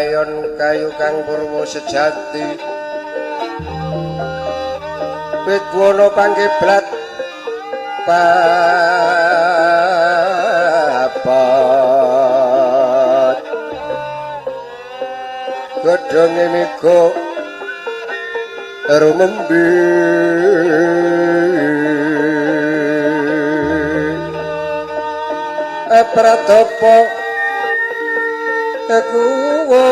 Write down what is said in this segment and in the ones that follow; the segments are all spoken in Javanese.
ayon kayu kang purwa sejati Widwana pangkiblat papat godhonge mega rumembi pratapa kuwo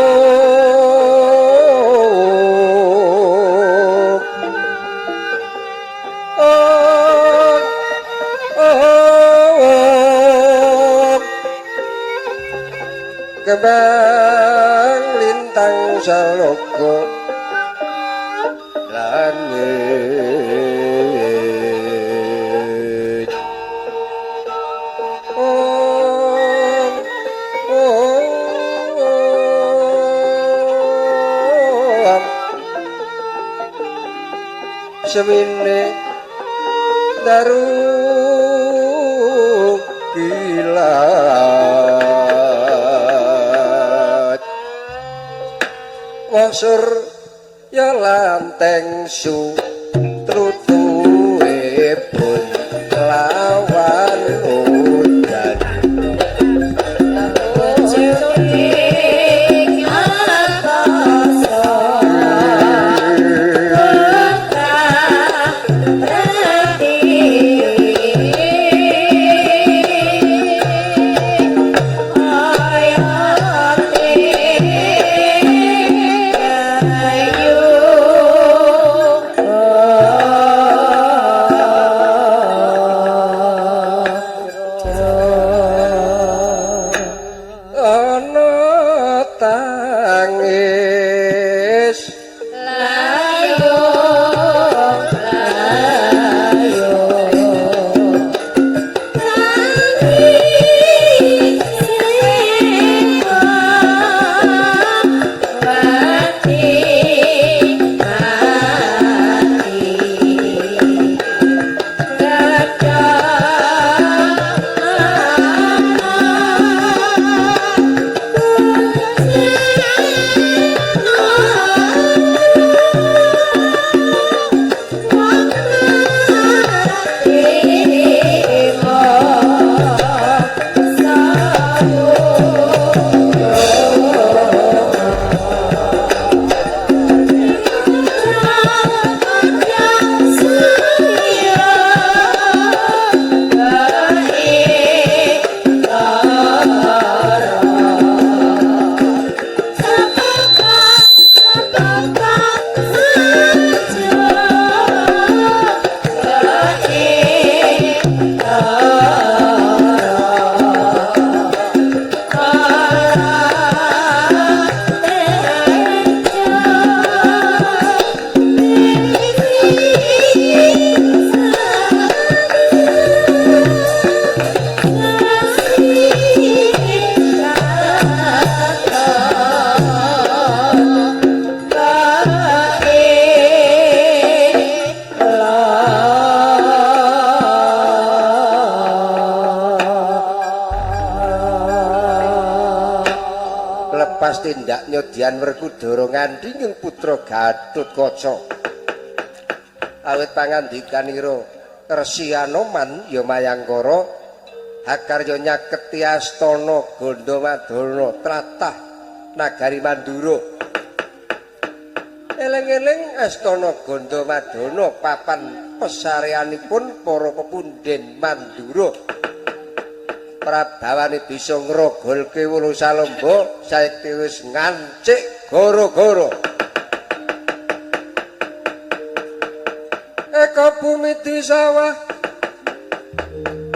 kembang lintang saloka langit semine daru kilat wasur ya lanteng su trutuhe pun lawan udan lepas tindak nyodian Werkudara ngandhing putra Gatotkaca awit pangandikanira Resi Anoman ya mayangkara hakarya nyaketi astana Gandhamadana tlatah nagari Mandura eling-eling astana Gandhamadana papan pesareanipun para pepundhen Mandura Prabhawane bisa ngrogolke Wulu Salamba saiki wis ngancik gara-gara eka bumi di sawah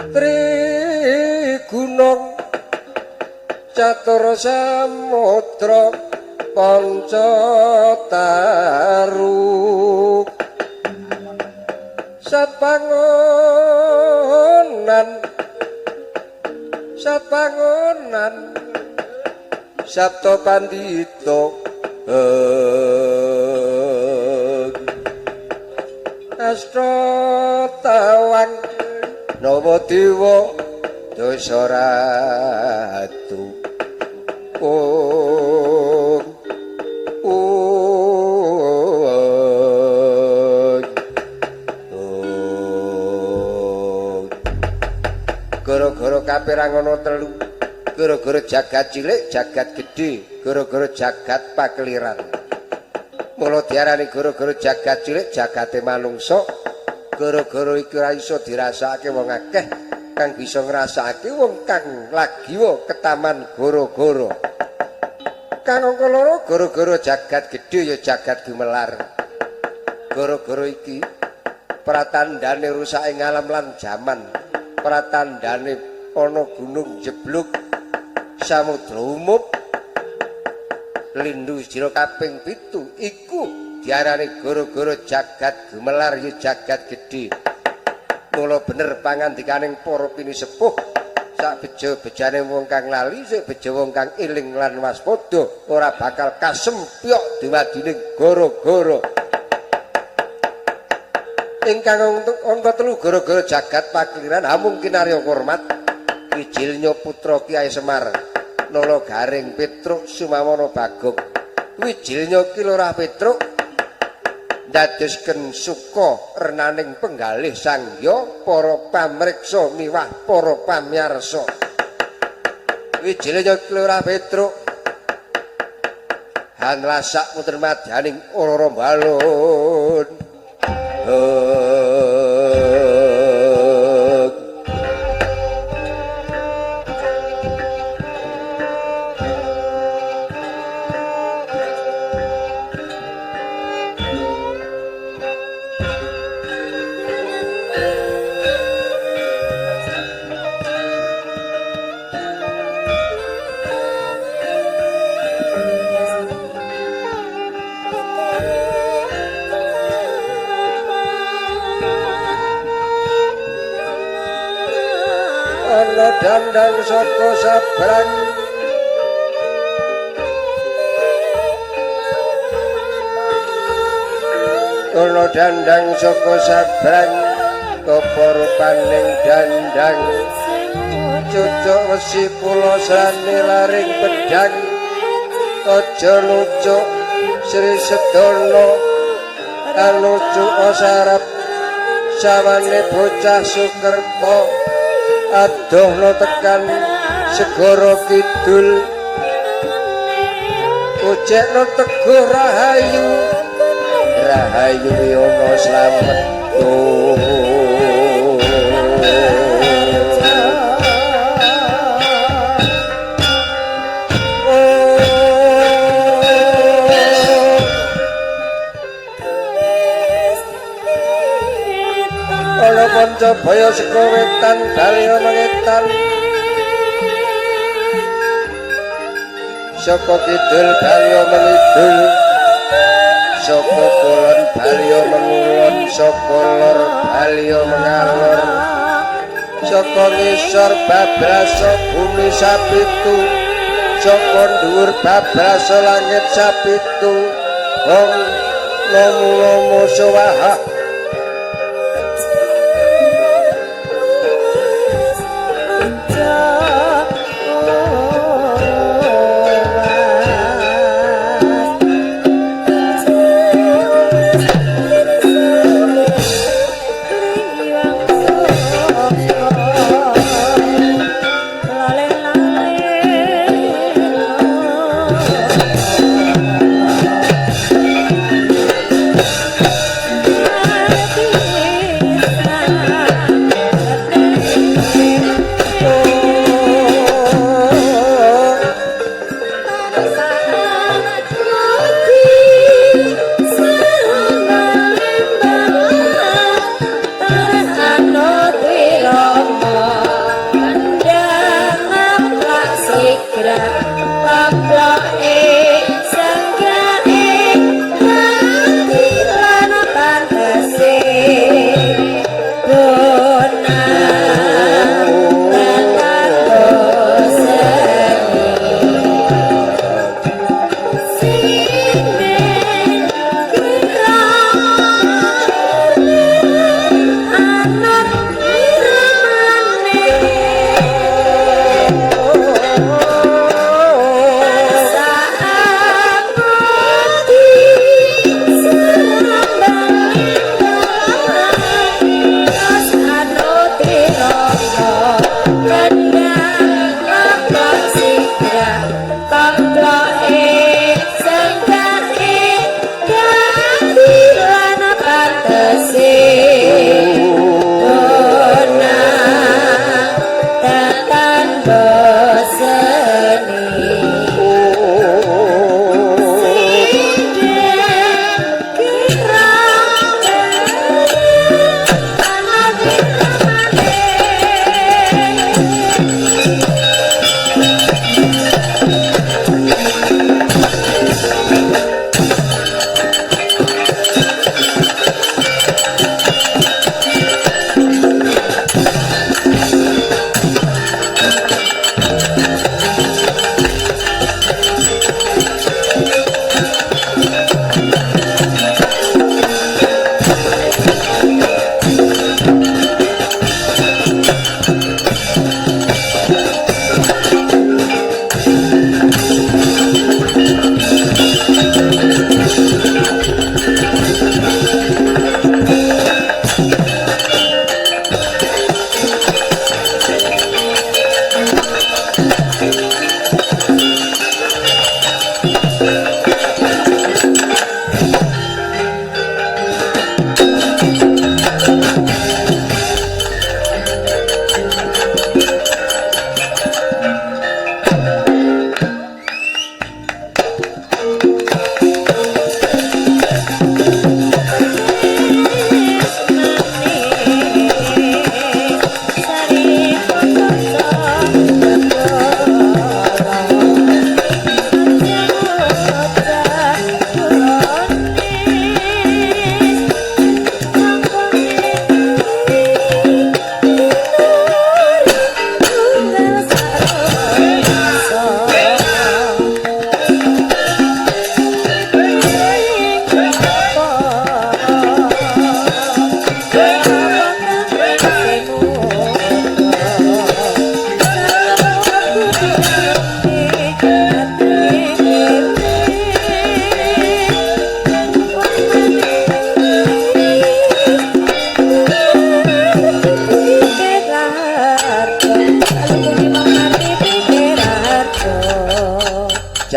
Trigunung Catur Samudra Pancataru Satpangonan Sabta Pandita Astra Tawang Nawadewa Dasa Ratu Om kapérang ana 3 gara-gara jagat cilik jagat gedhe gara-gara jagat pakeliran mula diarani gara-gara jagat cilik jagate manungsa gara-gara iki ora iso dirasakake wong akeh kang bisa ngrasakake wong kang lagi ketaman goro-goro kang angka loro gara-gara jagat gedhe ya jagat gemelar gara-gara iki pratandane rusake ngalam lan jaman pratandane ana gunung jebluk samudra umum lindu jira kaping 7 iku diarani gara-gara jagat gemelar ya jagat gedhe mula bener pangandikaning para pinisepuh sak beja-bejane wong kang lali sik beja wong kang eling lan waspada ora bakal kasempyok dumadining gara-gara ingkang angka 3 gara-gara jagat pakliran mungkin arya hormat Wijilnya putra Kiai Semar Nolo Garing Petruk Sumamono Bagong Wijilnya Ki Lurah Petruk ndadosken suka renaning penggalih sangya para pamriksa miwah para pamiyarsa Wijilnya Ki Lurah Petruk han lasak muten madyaning ora balun dandang saka sabrang ana dandang saka sabrang apa rupaning dandang cucuk wesi kula sane laring pedang aja lucuk Sri Sedana anucuk sarep sawane bocah Sukerta adohno tekan segara kidul ujekno teguh rahayu rahayu yono slamet ana Pancabaya saka wetan dalya mengetan saka kidul dalya mengidul saka kulon dalya mengulon saka lor dalya mengalor saka ngisor babrasa bumi sapitu saka dhuwur babrasa langit sapitu wong nomo suwaha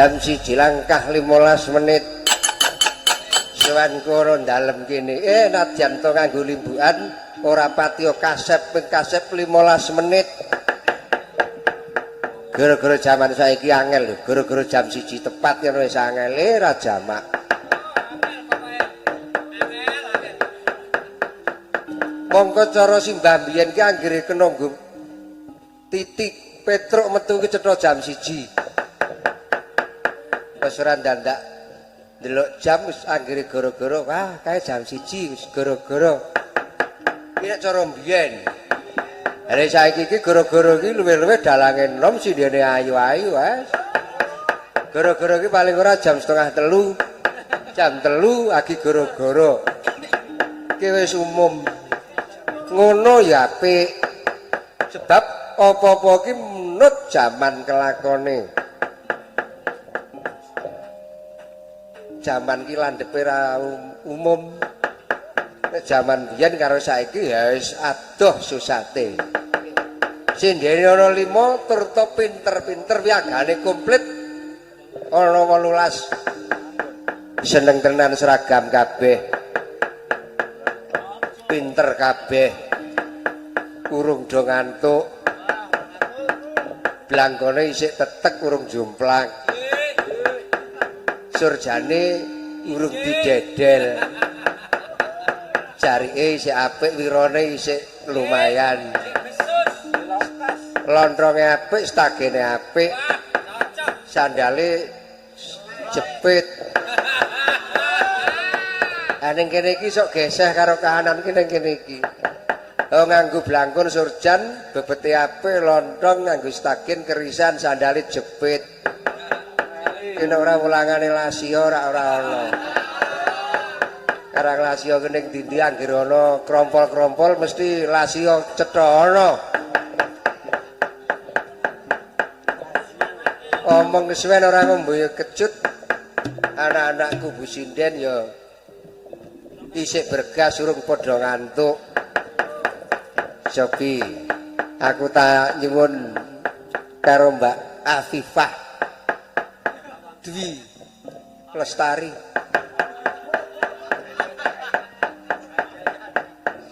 jam 1 langkah 15 menit sowan kono dalem kene nadyan to nganggo limbukan ora patiya kasep ping kasep 15 menit gara-gara jaman saiki angel lho gara-gara jam 1 tepat yen wis angel ra jamak mongko cara simbah biyen ki anggere kena nggo titik petruk metu ki cetha jam 1 wis ora ndandak delok jam wis anggere gara-gara wah kae jam 1 wis gara-gara iki nek cara biyen are saiki iki gara-gara iki luwih-luwih dalange enom sindene ayu-ayu wes gara-gara iki paling ora jam 2:30 jam 3 agi gara-gara iki wis umum ngono ya apik sebab apa-apa ki menut jaman kelakone jaman ki landhepe ra umum nek jaman biyen karo saiki ya wis adoh susate sindene ana 5 turta pinter-pinter piagane komplit ana 18 seneng tenan seragam kabeh pinter kabeh urung do ngantuk blangkone isih tetek urung jomplang surjane urung didedel jarike isih apik wirane isih lumayan lontronge apik stagene apik sandale jepit ning kene iki sok geseh karo kahanan ki ning kene iki oh nganggo blangkon surjan bebete apik lontong nganggo stagen kerisan sandale jepit kene ora wulangane lasio ora ana karang lasio kening dindi anggere ana krompol-krompol mesti lasio cetha ana omong kesuwen ora ngombe kecut anak-anakku Bu Sinden ya isik bergas urung padha ngantuk Sopi aku tak nyuwun karo Mbak Afifah Dwi Lestari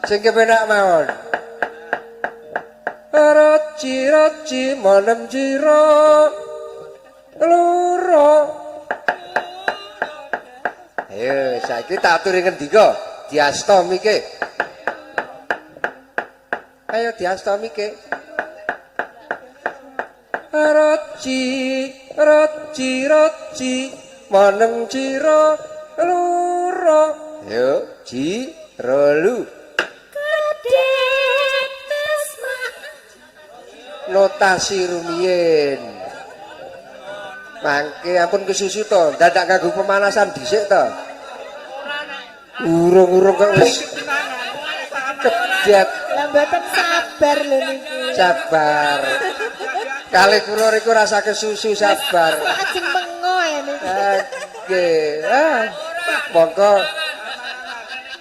sing kepenak mawon roci manem jiro loro ayo saiki tak aturi ngendika diastamike ayo diastamike roci manem jiro loro ayo jirolu notasi rumiyin mangke ampun kesusu to dadak kanggo pemanasan dhisik to urung-urung kok wis kedet lah mboten sabar lho niki sabar kalih kula riku rasake susu sabar ajeng mengo ya niki nggih monggo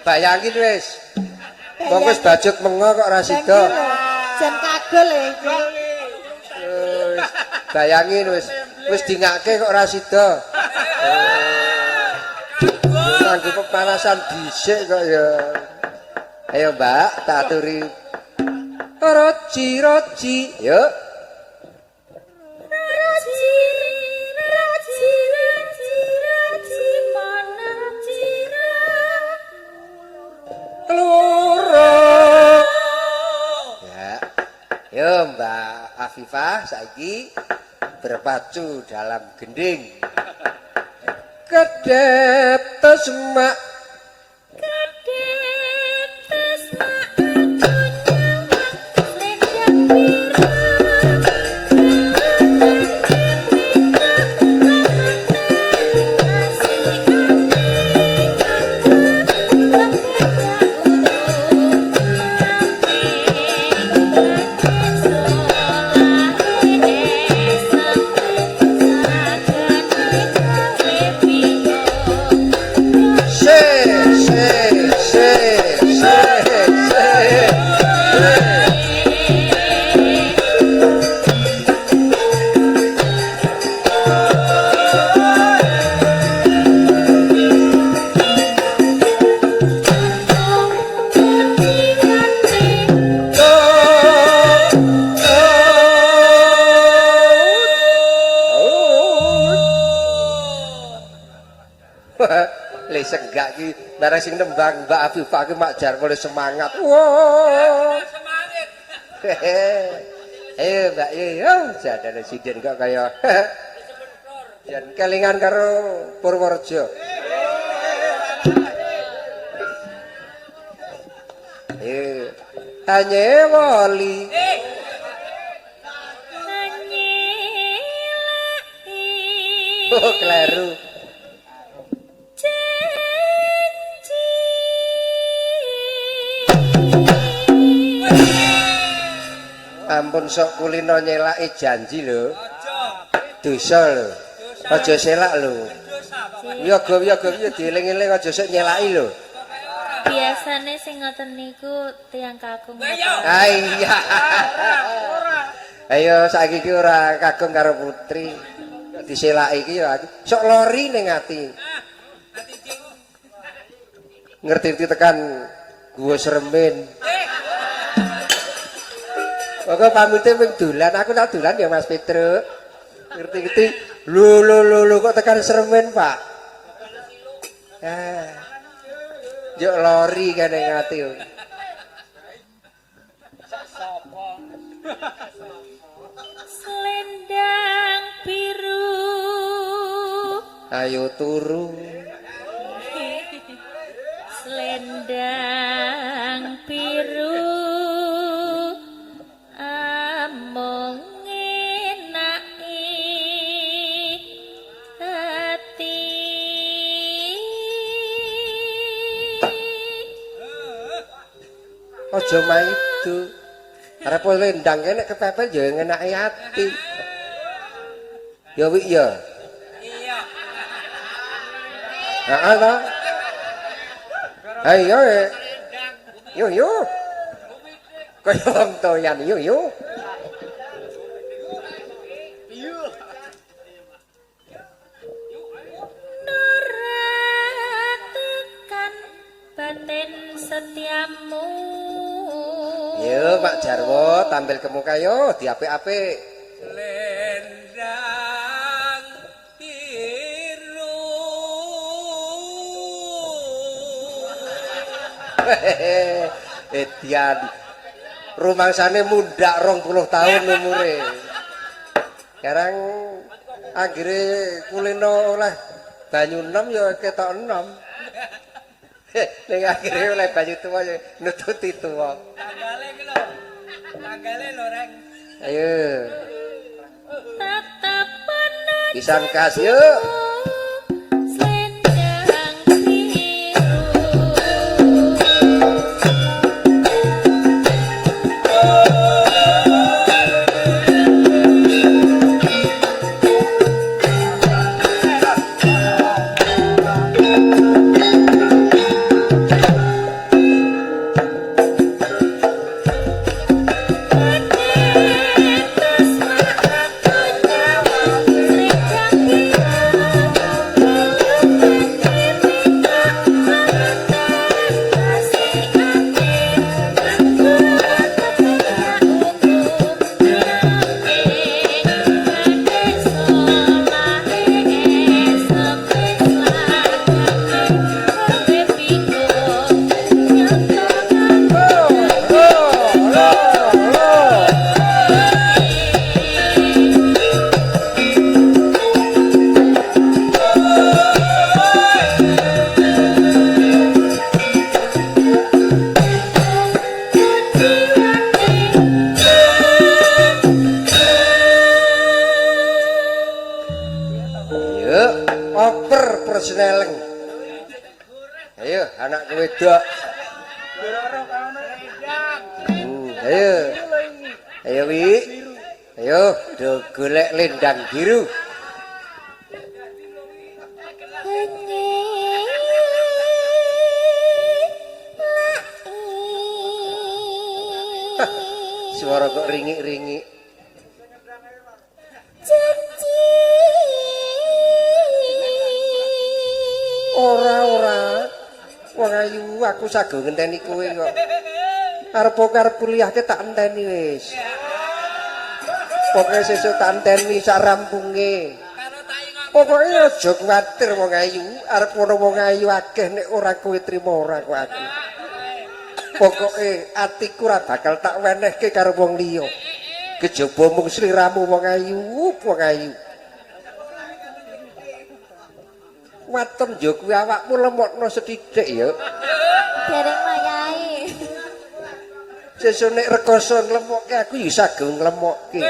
bayangin wis monggo wis bajut mengo kok ora sida jan kagol ya iki bayangin wis dingake kok ora sida nganggo pemanasan dhisik kok ya ayo Mbak tak aturi roci yuk yo Mbak Afifah saiki berpacu dalam gending kedep tesmak senggak ki bareng sing nembang Mbak Afifah ki Mak Jarwo semangat. Wow. Semangat. Ayo Mbak yo jadane sinden kok kaya jan kelingan karo Purworejo. Hanya wali oh keliru ampun sok kulino nyelaki janji lho dosa lho aja selak lho yoga dieling-eling aja sok nyelaki lho. Biasane sing ngoten niku tiyang kakung. Iya. Ayo saiki ki ora kagum karo putri. Diselaki iki ya sok lori ning ati. Ngerti tekan gua Sremen. Pokoke pamite ping dolan, aku tak dolan ya Mas Petruk. Ngerti-ngerti. Lho kok tekan Sremen, Pak? Yo lori kene ngati. Selendang biru. Ayo turu. Selendang biru. Among enaki hati. Aja maido. Arep lendang kene kepepet ya ngenaki ati. Ya wi ya. Iya. Heeh ta. Ayo yo. Kaya wong toyan yo. Noratikan batin setiamu. Yo Pak Jarwo tampil ke muka yo diapik-apik. Selendang biru. Edian rumangsane mundak 20 tahun umure. Sekarang akhire kulino oleh banyu enom ya ketok enom. Ning akhire oleh banyu tuwa ya nututi tuwa. Tanggale ki lho. Tanggale lho reng. Ayo. Tatapan Pisan kas yuk. selendang biru. Persneleng. Ayo anak wedok. Ayo. Ayo Wi. Ayo do golek lendang biru. Suara kok ringik-ringik. Ora. Wong ayu aku sago ngenteni kowe kok. Arep kuliah ke tak enteni wis. Pokoke sesuk tak enteni sak rampunge. Karo tak Pokoke aja kuwatir wong ayu, arep ana wong ayu akeh nek ora kowe trima ora kok aku. Pokoke atiku ora bakal tak wenehke karo wong liya. Kejaba mung sliramu wong ayu, wong ayu. Watem yo kuwi awakmu lemokno sethithik ya. Dereng wayahe. Sesuk nek rekoso nglemokke aku ya saged nglemokke.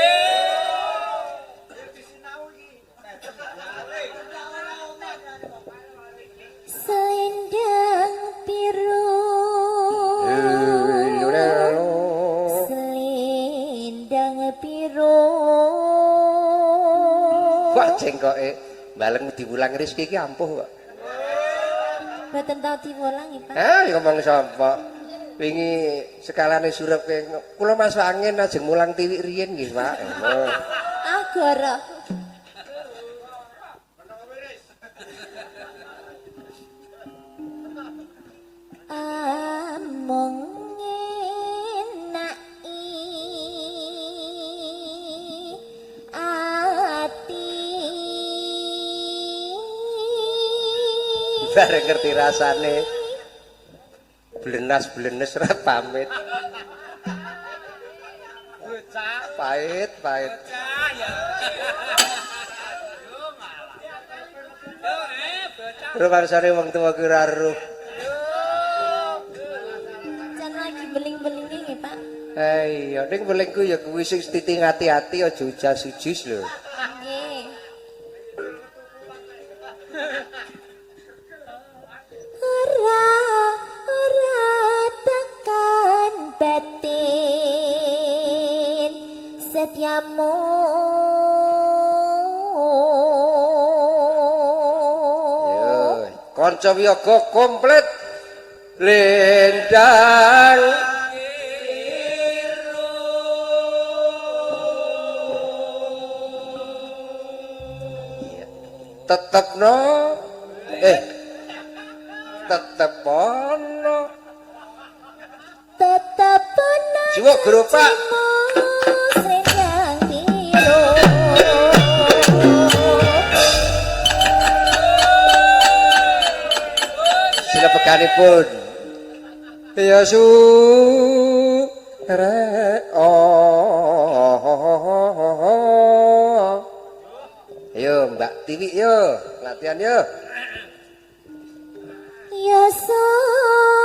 Selendang biru. Selendang biru. Wah jengkoke baleng diwulang rezeki iki ampuh kok. Mboten tau diwulangi, Pak. Ngomong sapa? Wingi sekalane surup kula masuk angin ajeng mulang tiwik riyin nggih, Pak. Agara. Among enaki ati Bareng ngerti rasane blenas-blenes ra pamit. Bocah. Pahit. Bocah ya. Bocah. Rumangsane wong tuwa ki ora ruh. jan lagi beling-belinge nggih, Pak. Iya, ning belengku ya kuwi sing titing ati-ati aja ujas-ujus lho. Nggih. Ora tekan batin setiamu. Yo, kanca wiyaga komplit. Lendang tetepno tetepono Tetepono jiwa geropak selendang biru. sila pekanipun ya su re ayo Mbak Tiwi yo latihan yo Ya sora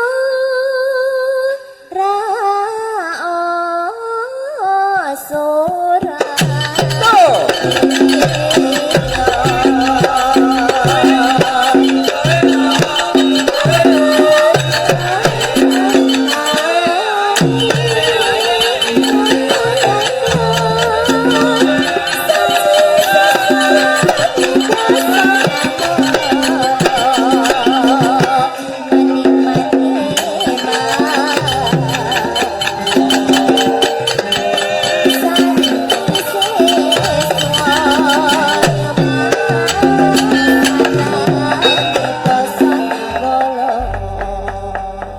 sora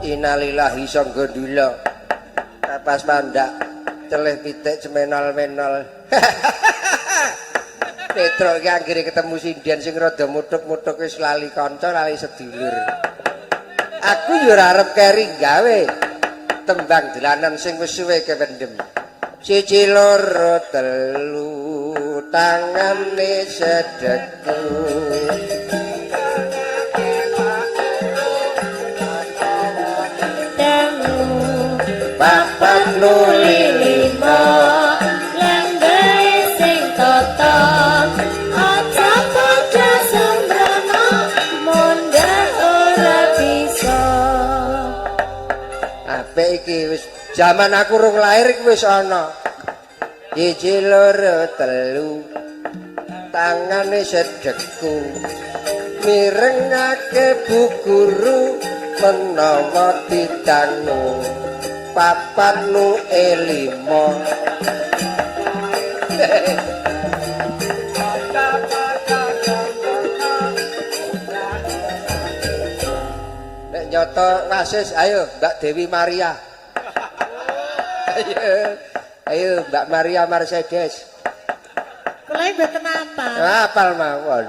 Innalillahi sangga ndula kapas mandak celeh pitik cemenol-menol Petro iki anggere ketemu sindian sing rada mutuk-mutuk wis lali kanca lali sedulur aku yo ora arep keri gawe tembang dolanan sing wis suwe kependem siji loro telu tangane sedekku papat nuli lima langgae sing tata aja padha sembrana mondhak ora bisa. apik iki wis jaman aku rung lair iki wis ana siji loro telu tangane sedekku mirengake bu guru menawa didangu papat nu elimo nek nyoto wasis ayo Mbak Dewi Maria ayo Mbak Maria Mercedes Kula mboten apa. Apal mawon.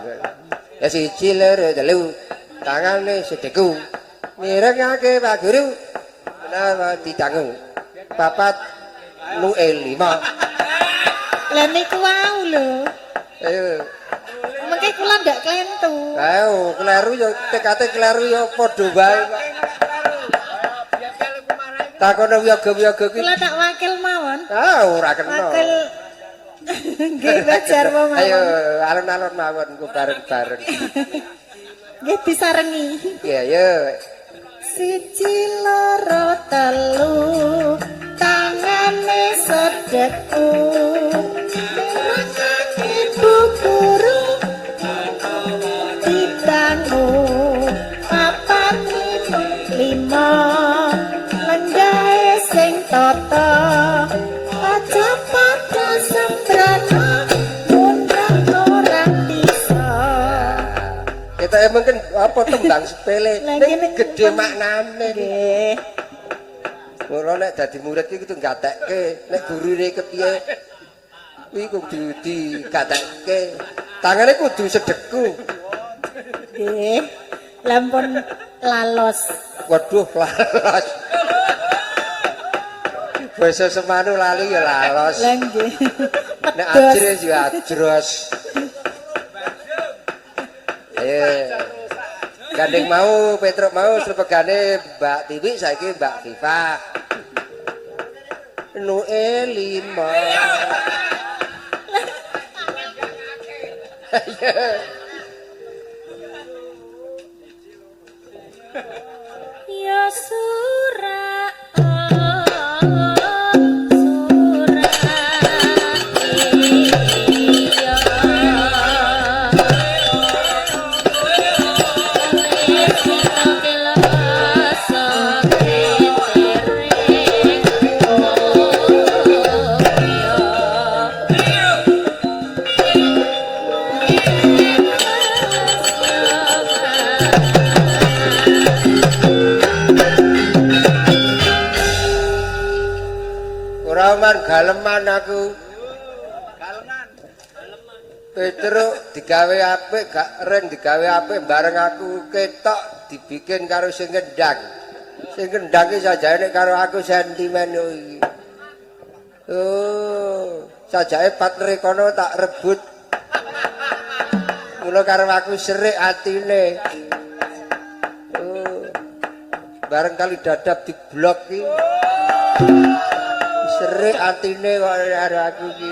Ya siji loro telu. Tangane sedeku. Mirengake Pak Guru. Menawa didangu. Papat lima. Lah niku wau lho. Ayo. Mengke kula ndak klentu. Ayo, kleru ya tekate kleru ya padha wae kok. Takono wiyaga-wiyaga ki. Kula tak wakil mawon. Ah, ora kena. Wakil nggih Mbak Jarwo mawon. Ayo, alun-alun mawon ku bareng-bareng. Nggih disarengi. Iya, ya. Siji loro telu tangane sedeku merangake Bu Guru didangu papat lima lenggahe sing tata aja padha sembrana mundrang orang bisa. Kita emang kan apa tembang sepele, Lah, ning ngene gede pun. maknane. Nggih. Mula nek dadi murid iki kudu gatekke, nek gurune kepiye kuwi kudu digatekke. Tangane kudu sedeku. Nggih. Lampun lalos. Waduh, lalos. Basa semanu lali ya lalos. Lah nggih. Nek Pedos. ajres ya ajros. Gandeng mau, Petruk mau, slepegane Mbak Tiwi saiki Mbak Viva. Nu 5. Ya surah Ora man galeman aku. Petruk digawe apik, gak ren digawe apik bareng aku ketok dibikin karo sing gendang. Sing gendang ki sajane karo aku sentimen yo iki. Oh, sajake partner kono tak rebut. Mula karo aku serik atine. Oh. Bareng kali dadap diblok ki. Serik atine kok karo aku ki.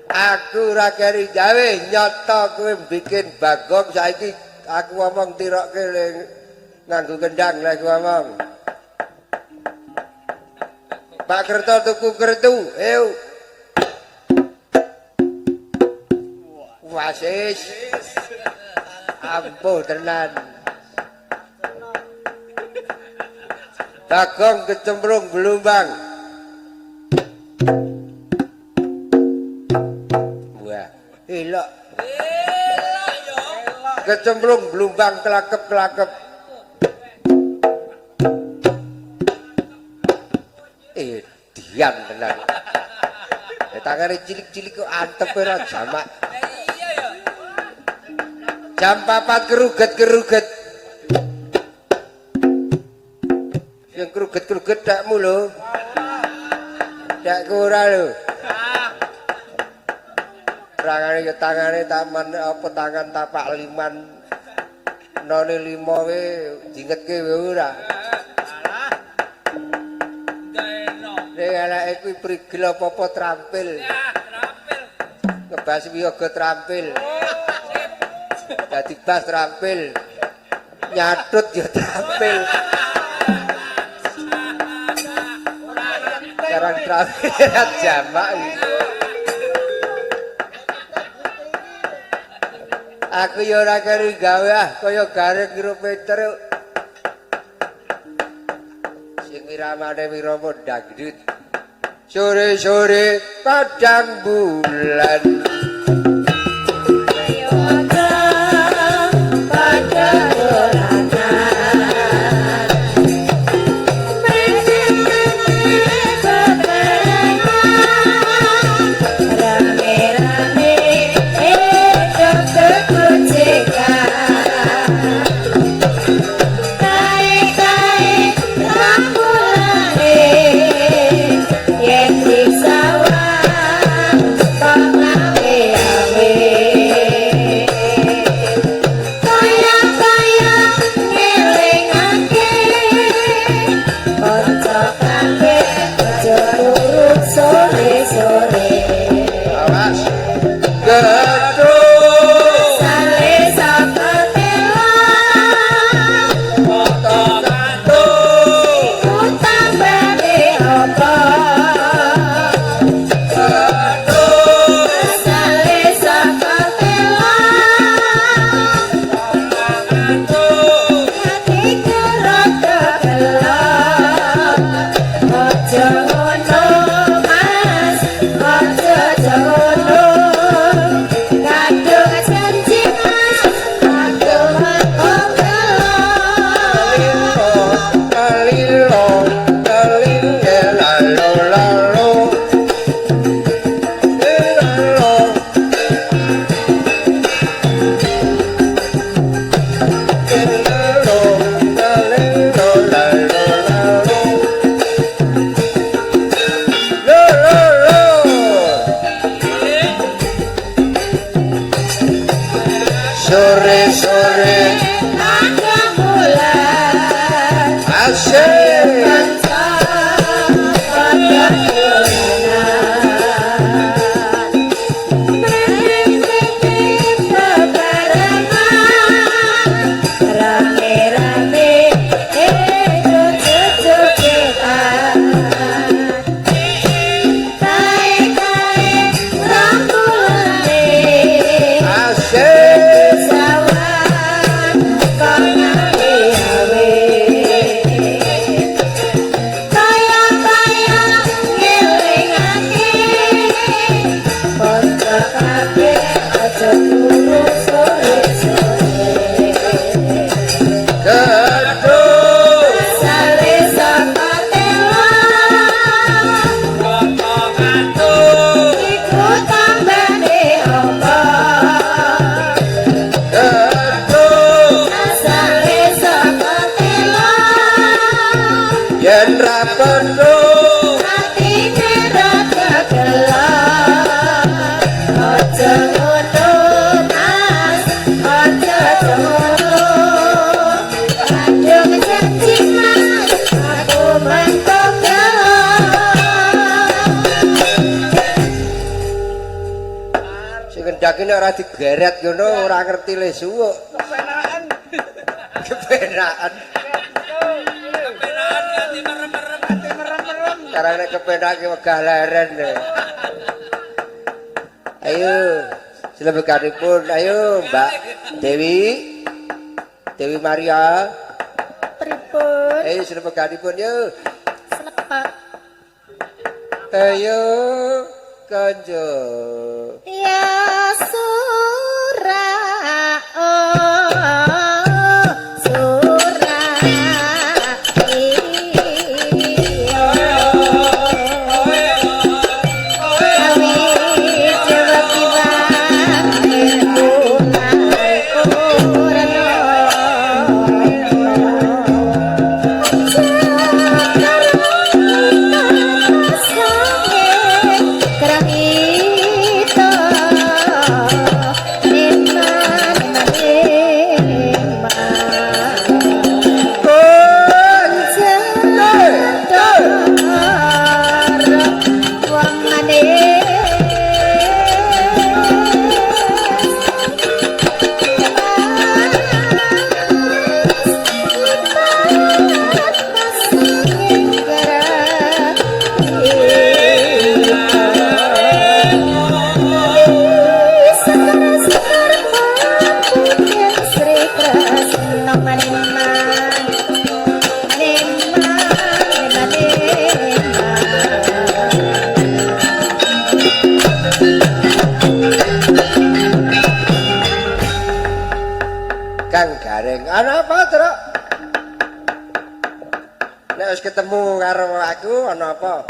Aku ora keri gawe nyata kowe bikin bagong saiki aku ngomong tirokke nganggo kendang lek ngomong. Pak Kerto tuku kertu, eu. Wasis. Ampuh tenan. Bagong kecemplung gelombang. Elok. Kecemplung gelombang kelakep-kelakep. Dian tenan. Tangane cilik-cilik kok antep ora jamak. Jam 4 keruget-keruget. Yang keruget-keruget dakmu lho. Dakku ora lho. Tangane taman apa tangan tapak liman none 5 we dingetke we ora. Nek anake kuwi prigel apa-apa trampil. Ngebas wiyaga trampil. Dadi bas trampil. Nyatut ya trampil. Sekarang trampil jamak iki. Aku ya ora keri gawe kaya gareng karo Peter. Sing wiramane wirama dangdut. Sore-sore padang bulan. Ayo padang dolanan. Asik. Yen ra perlu atine rada gelap aja ngono mas aja ngono aduh janji mas aku mentok sing kendhake nek ora digeret ngono ora ngerti le suwuk Kepenaan. kepenaan Kepenaan ganti merem-merem, ganti merem-merem. carane kepenake wegah leren ayo silabekanipun ayo Mbak Dewi Dewi Maria pripun ayo silabekanipun yo selepak ayo kanjo ya surah oh surah Kang Gareng ana apa Truk nek wis ketemu karo aku ana apa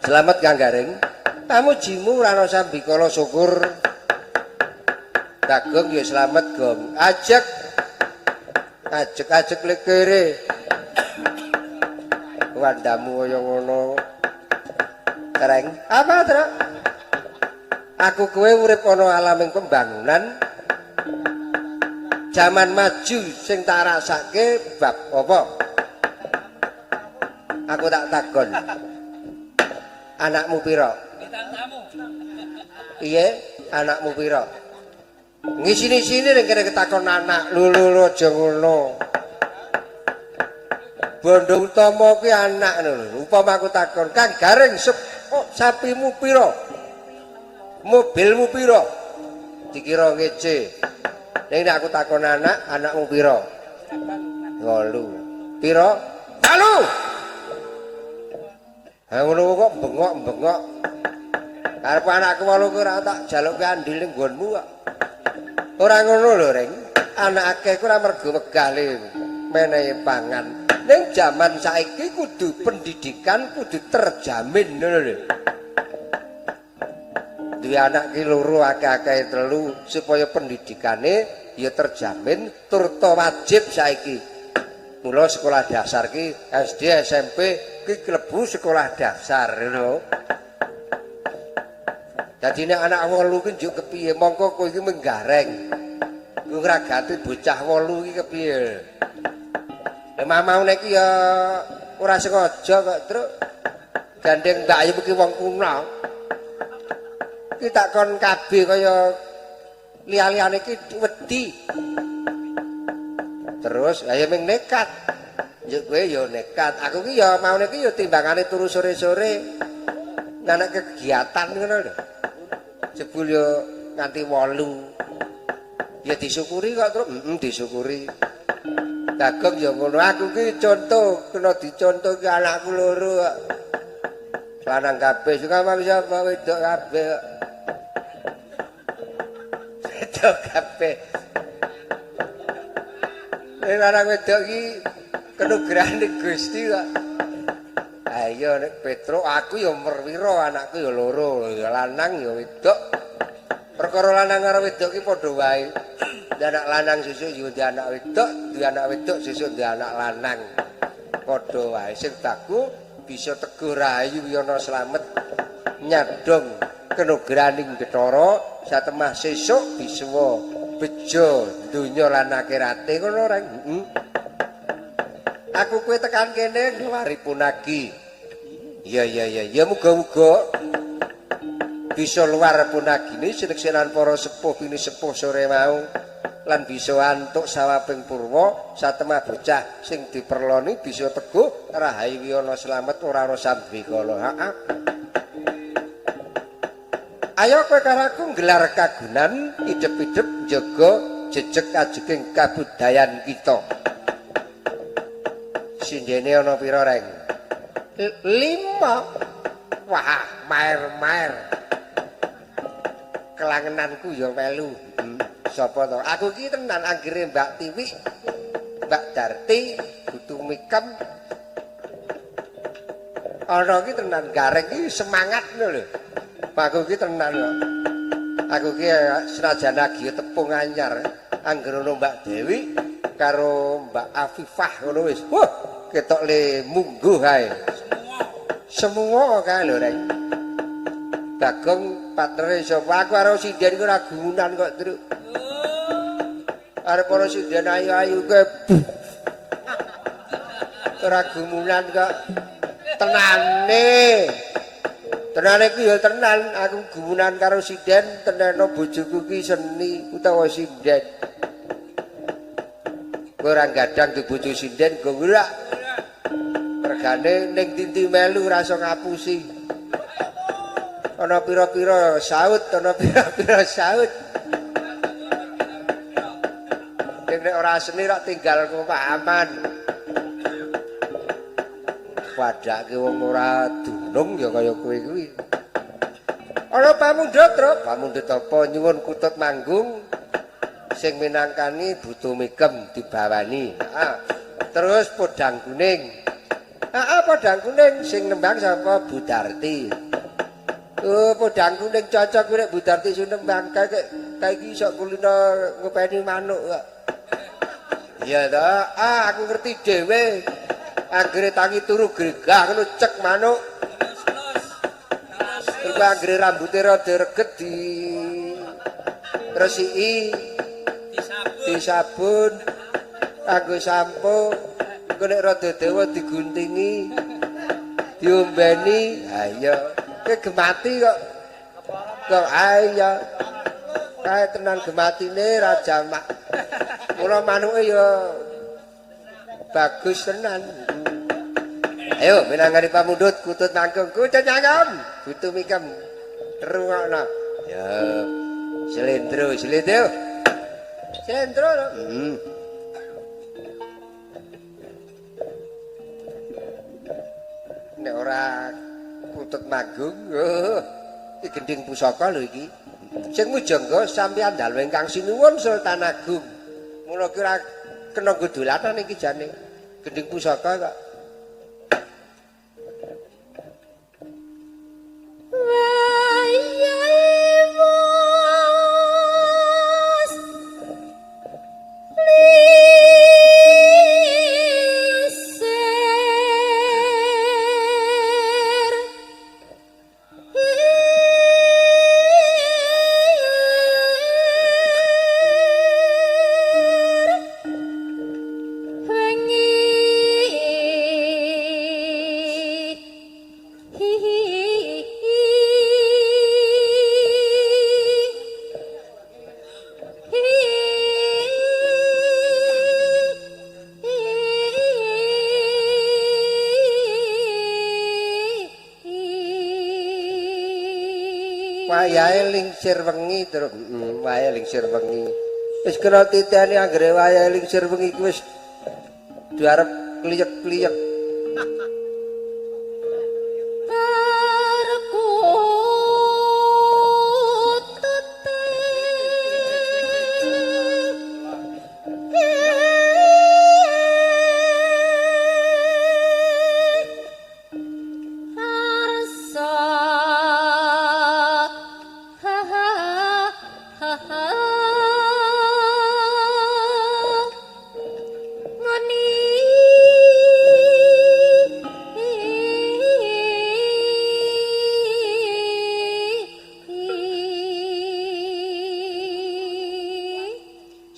selamat Kang Gareng kamu jimu ora ana sambikala syukur Kagong ya selamat Gong ajek lekere wandamu kaya ngono Kareng apa Truk aku kowe urip ana alaming pembangunan zaman maju sing tak rasake bab apa aku tak takon anakmu pira iya anakmu pira ngisini-sini ning kene ketakon anak lho aja ngono bondo utama kuwi anak lho upama aku takon Kang Gareng sapimu pira mobilmu pira dikira ngece nek aku takon anakmu pira 8 pira 8 ha ngono kok bengok-bengok arep anakku 8 ora tak jaluke andil ning nggonmu kok ora ngono lho Reng anak akeh ku ora mergo wegah menehi pangan ning jaman saiki kudu pendidikan kudu terjamin ngono lho duwe anak ki loro akeh-akeh 3 supaya pendidikane ya terjamin turta wajib saiki mula sekolah dasar ki SD SMP ki klebu sekolah dasar lho dadi nek anak 8 ki njuk kepiye mongko kowe iki menggareng kowe ngragati bocah 8 ki kepiye Mamau nek ya ora sengaja kok, Truk. Gandeng Mbak Ayu iki wong kuno. Ki tak kon kabeh kaya liya-liyane iki wedi. Terus ayo ming nekat. Ya kowe ya nekat. Aku ki ya maune ki ya timbangane turu sore-sore. Nek kegiatan ngono lho. Jebul ya nganti 8. Ya disyukuri kok, Truk. Disyukuri. Dagem ya ngono. Aku ki contoh, kena dicontoh ki anakku loro kok. Lanang kabeh suka apa sapa wedok kabeh. Wedok kabeh. Nek lanang wedok iki kenugrahane Gusti kok. Ayo nek Petro aku ya merwira anakku ya loro, ya lanang ya wedok. Perkara lanang karo wedok ki padha wae. Anak lanang sesuk yo duwe anak wedok, duwe anak wedok sesuk duwe anak lanang. Padha wae sing baku bisa teguh rahayu yana slamet nyadong kenugrahaning Bathara satemah sesuk bisuwa bejo donya lan akhirate ngono reng. Aku kowe tekan kene nglaripun lagi. Ya muga-muga bisa luar punagine sineksenan para sepuh bini sepuh sore mau lan bisa antuk sawaping purwa satemah bocah sing diperloni bisa teguh rahayu ana slamet ora ana sambikala. Ayo kowe karo aku nggelar kagunan idep-idep njaga jejeg ajeging kabudayan kita. Sindene ana pira reng? 5. Wah, maer-maer. Kelangenanku ya melu. Sapa to? Aku iki tenan anggere Mbak Tiwi, Mbak Darti, Butuh Mikem. Ana iki tenan gareng iki semangat ngono lho. Aku iki tenan kok. Aku iki senajan lagi tepung anyar anggere ono Mbak Dewi karo Mbak Afifah ngono wis. Wah, ketok le mungguh ae. Semua kae lho rek. Bagong partnere sapa? Aku karo sinden ku ora gunan kok, Truk. Arep para sinden ayu-ayu kowe. Ora gumunan kok. Tenane. Tenane ku ya tenan, aku gumunan karo sinden, teneno bojoku ki seni utawa sinden. Kowe ora gadang di bojo sinden go ora. Regane ning tinti melu rasa ngapusi. Ana pira-pira saut, ana pira-pira saut. Nek ora seni rak tinggal kepahaman. Padake wong ora dunung ya kaya kowe kuwi. Ana pamundhut, Truk. Pamundhut apa nyuwun kutut manggung sing minangkani Butuh Mikem dibawani. Terus podang kuning. Podang kuning sing nembang sapa Budarti. Podang kuning cocok nek Budarti sing nembang kae iki iso kulino ngopeni manuk kok. Iya ta, aku ngerti dhewe. Anggere tangi turu gregah ngono cek manuk. Terus anggere rambuté rada reget di resiki, disabun, kanggo sampo, engko nek rada dawa diguntingi, diombeni. Ha iya, kowe gemati kok. Kok ayo. Kae tenan gematine ra jamak. Mula manuke ya bagus tenan. Ayo minangkani pamundhut kutut manggung kutut nyangom Butuh Mikem rungokno. Ya slendro slendro. Slendro. Nek ora kutut manggung, iki gending pusaka lho iki. Sing mujangga sampeyan dalu ingkang sinuwun Sultan Agung. Mula kira kena nggo dolanan iki jane. Gending pusaka kok. Wengi wayahe lingsir wengi terus wayahe lingsir wengi wis kena titeni anggere wayahe lingsir wengi ku wis diarep kliyek-kliyek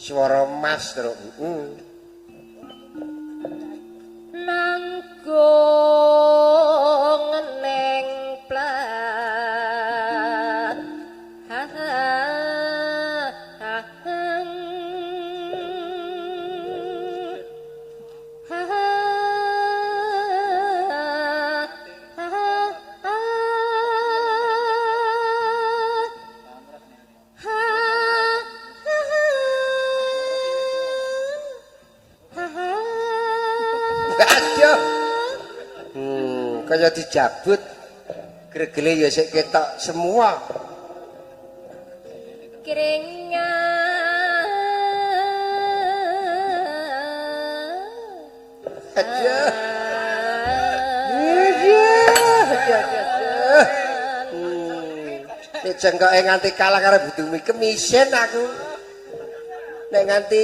swara mas terus nanggung neng plat ha ha ha aduh kaya dijabut gregele ya sik ketok semua keringan aduh nek jengkoke nganti kalah karo Budumi kemisen aku nek nganti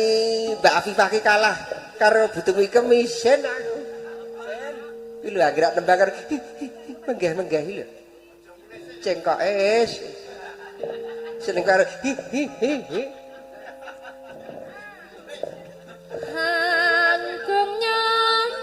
Mbak Afifah ki kalah karo Budumi kemisen aku iki lho anggere nembang karo menggah-menggah iki lho jengkoke seneng karo hanggung manas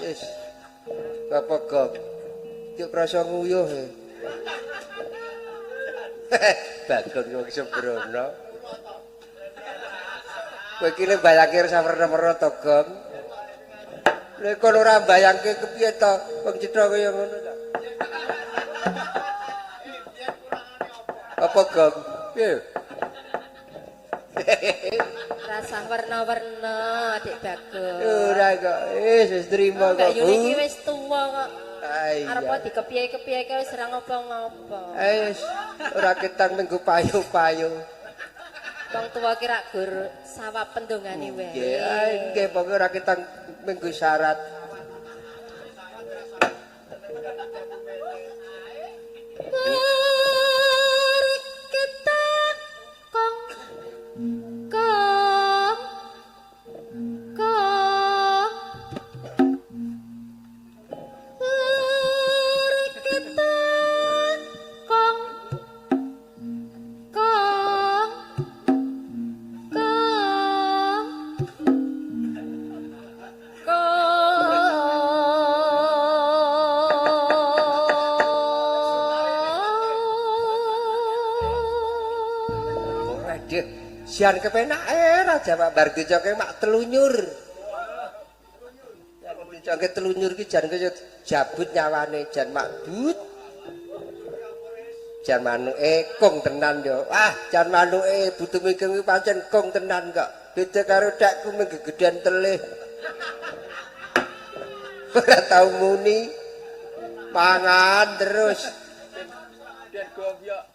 Wis. Bapak Gop. Cuk prasa nguyuh e. Bagong wong sembrono. Kowe iki lek bayangke sawerna-werna to, Gom. Lek kono ora bayangke kepiye to wong cetha kaya ngono ta. Apa Gom? Piye? rasa warna-warna Dik Bagong. Ora kok, wis trima kok. Mbak Yuni iki wis tuwa kok. Iya. Arep dikepiye-kepiye wis ora ngopo-ngopo. Wis ora ketang minggu payu-payu. Wong tuwa ki rak gur sawab pendongane wae. Nggih, nggih pokoke ora ketang minggu syarat. Sian kepenake Raja Pak Bardicoke mak telunyur. Ya dicoke telunyur ki jan kaya jabut nyawane jan makbut. Jan manuke kong tenan yo. Ah, jan manuke Budumi kuwi pancen kong tenan kok. Beda karo dakku mung gegedan telih. Ora tau muni. Mangan terus. Dan gobyok.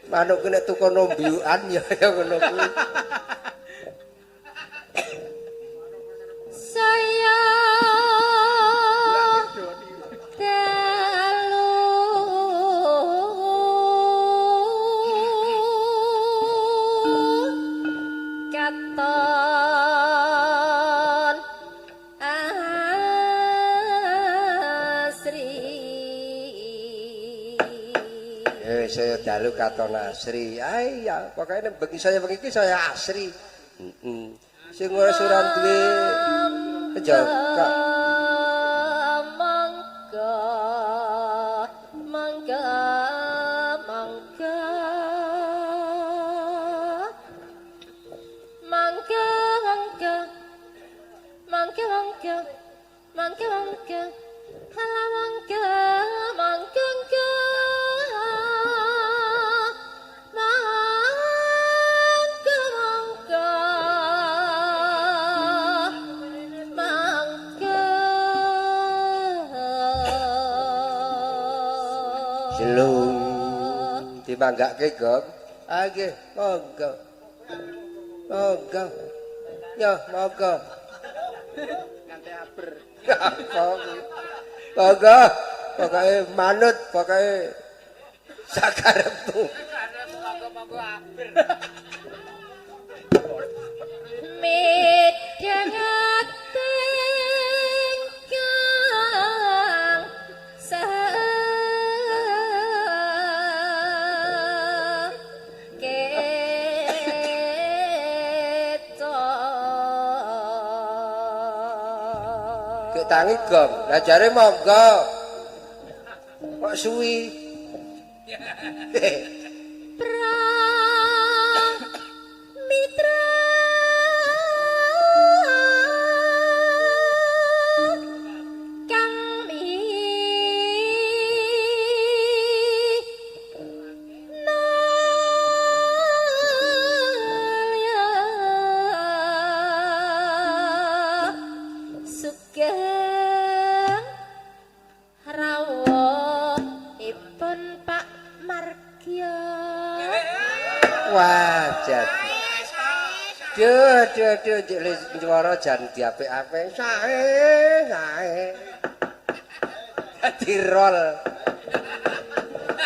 Manuk kena tuku nombyukan ya ngono kuwi. Saya dalu katon asri saya dalu katon asri. Ai ya, pokoke nek bengi saya asri. Heeh. Sing ora suran duwe penjaga. Mangga mangga mangga mangga mangga mangga mangga mangga mangga hala mangga mangga mangga Jelung dimanggake, Gong. Ah nggih, monggo. Monggo. Ya, monggo. Nganti aber. Monggo. Pokoke manut, pokoke sakarepmu. Monggo aber. Midhangating kang Tangi Gong, lah jare monggo. Kok suwi? Mitra kang sugeng rawuhipun Pak Margya. Wah, jadi. Duh, suara jan diapik-apik. Sae. Dadi rol.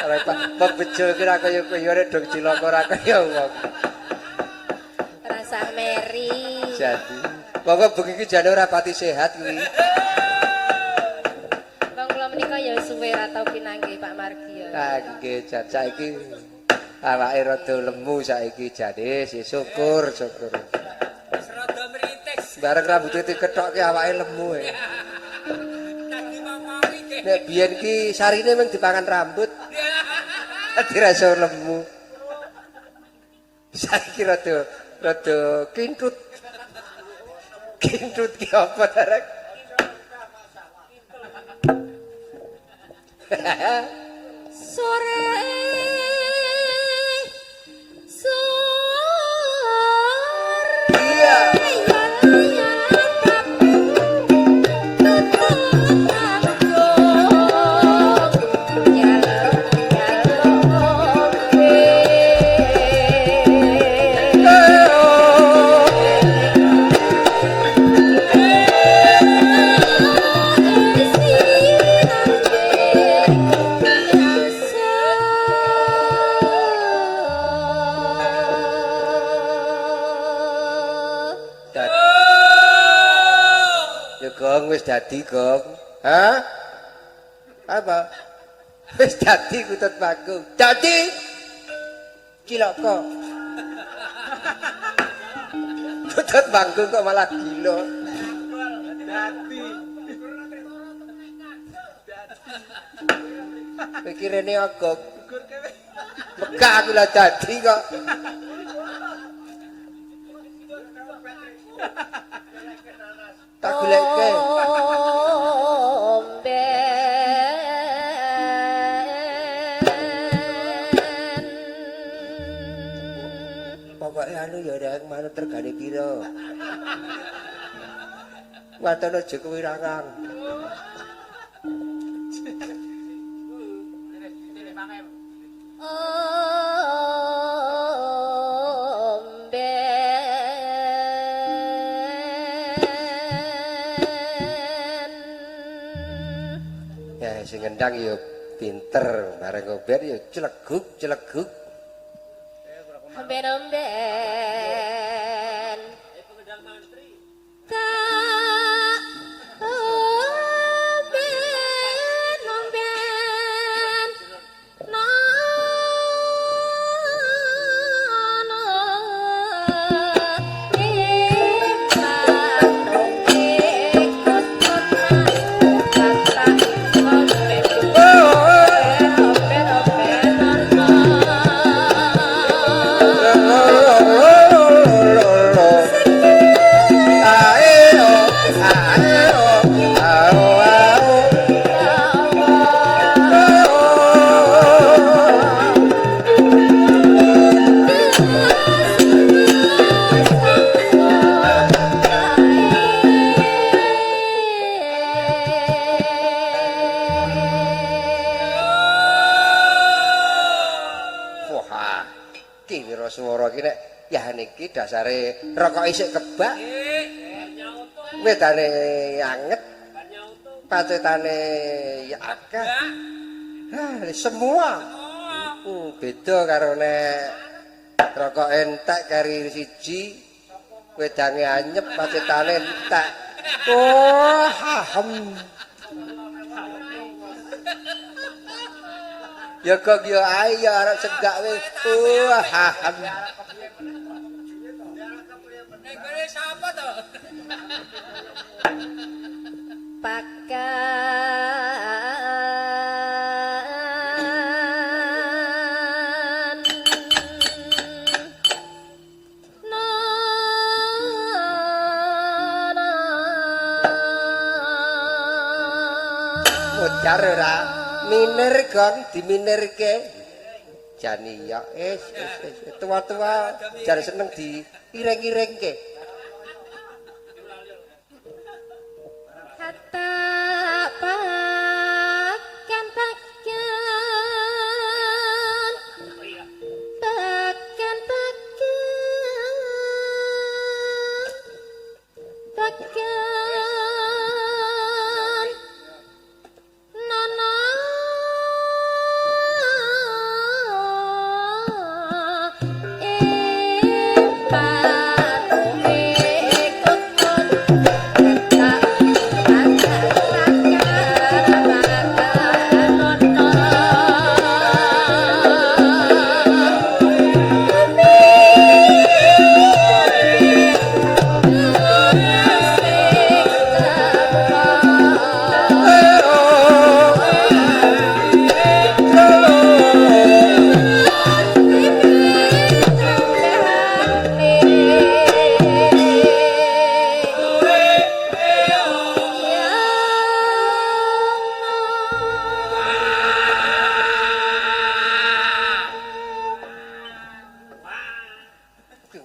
Ora Pak bejo kira kaya dong cilaka ora kaya wong. Rasa meri. Jadi, monggo bengi iki jane ora pati sehat kuwi. Wong kula menika ya suwe ra tau pinanggih Pak Margya. Nggih, jan saiki awake rada lemu saiki jane, syukur. Wis rada meritis. Bareng rambute dikethokke awake lemu. Tadi mamawi deh. Nek biyen ki sarine mung dipangan rambut. Dadi rasa lemu. Saiki rada kintut. Kintut ki apa derek? Sore Iya. Gong wis dadi, Gong. Hah? Apa? Wis dadi kutut panggung. Dadi cilaka. Kutut panggung kok malah gila. Dadi. Pikirane agok. Megah aku lah dadi kok. Tak goleke. Pokoke anu ya rek manut regane pira. Watono aja kewirangan. Sing ngendang ya pinter, bareng ngoben ya celeguk. Omben-omben omben dasare rokok isik kebak. Nyauto. Wedane anget, Nyauto. pacetane ya akeh. Semua. Beda karo nek rokok entek kari siji, wedange anyep, pacetane entek. Oh, ya kok yo ayo arep segak wis. Nek kene sapa to? Pakan Mojar ora miner gon diminirke. Jani ya tua-tua jar seneng diiring-iringke. kata pakan nana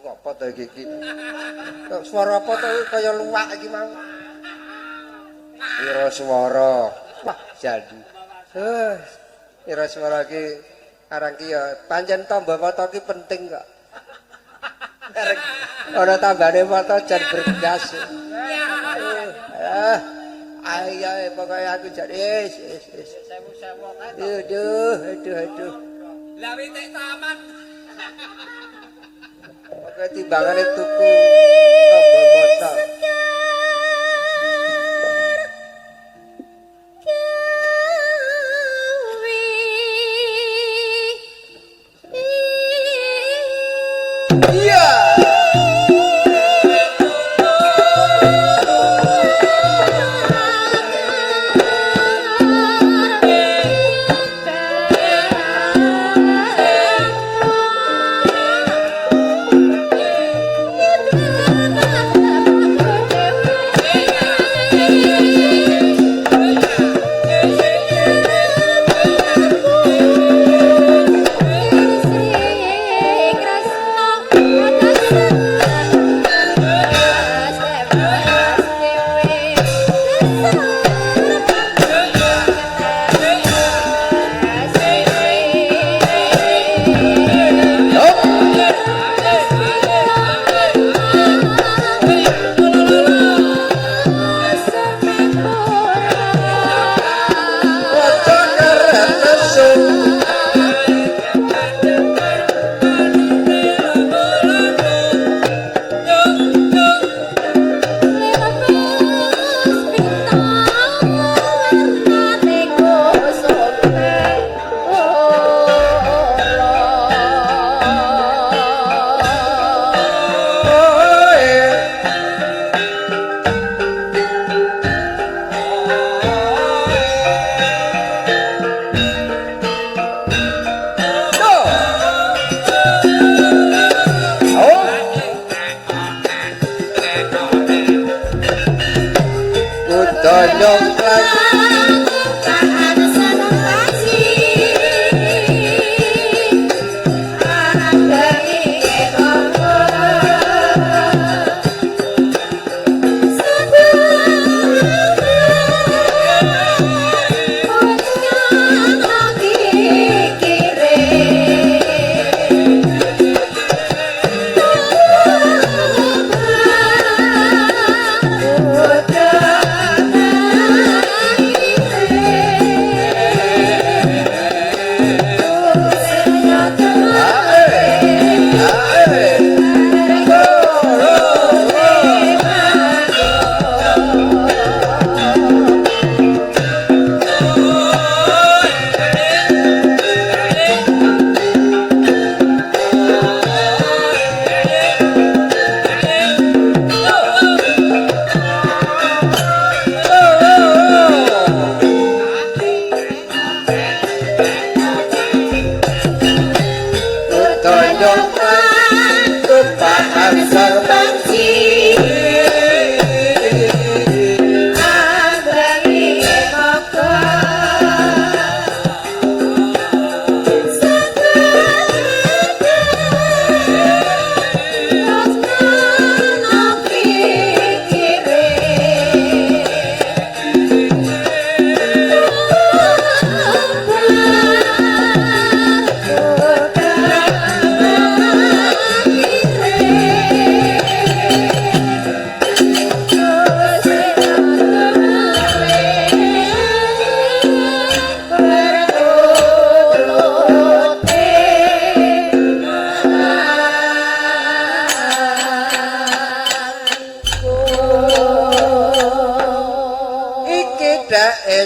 Ngopo to iki? Swara apa to kaya luwak iki mau? Ira swara. Wah, jadi. Ira swara iki arang ki ya pancen tamba mata ki penting kok. Ora tambane mata jan bergas. Ayo pokoke aku jan wis. Sewu-sewu kae. Aduh. Lah witik taman. Pokoke timbangane tuku tamba mata. Iya.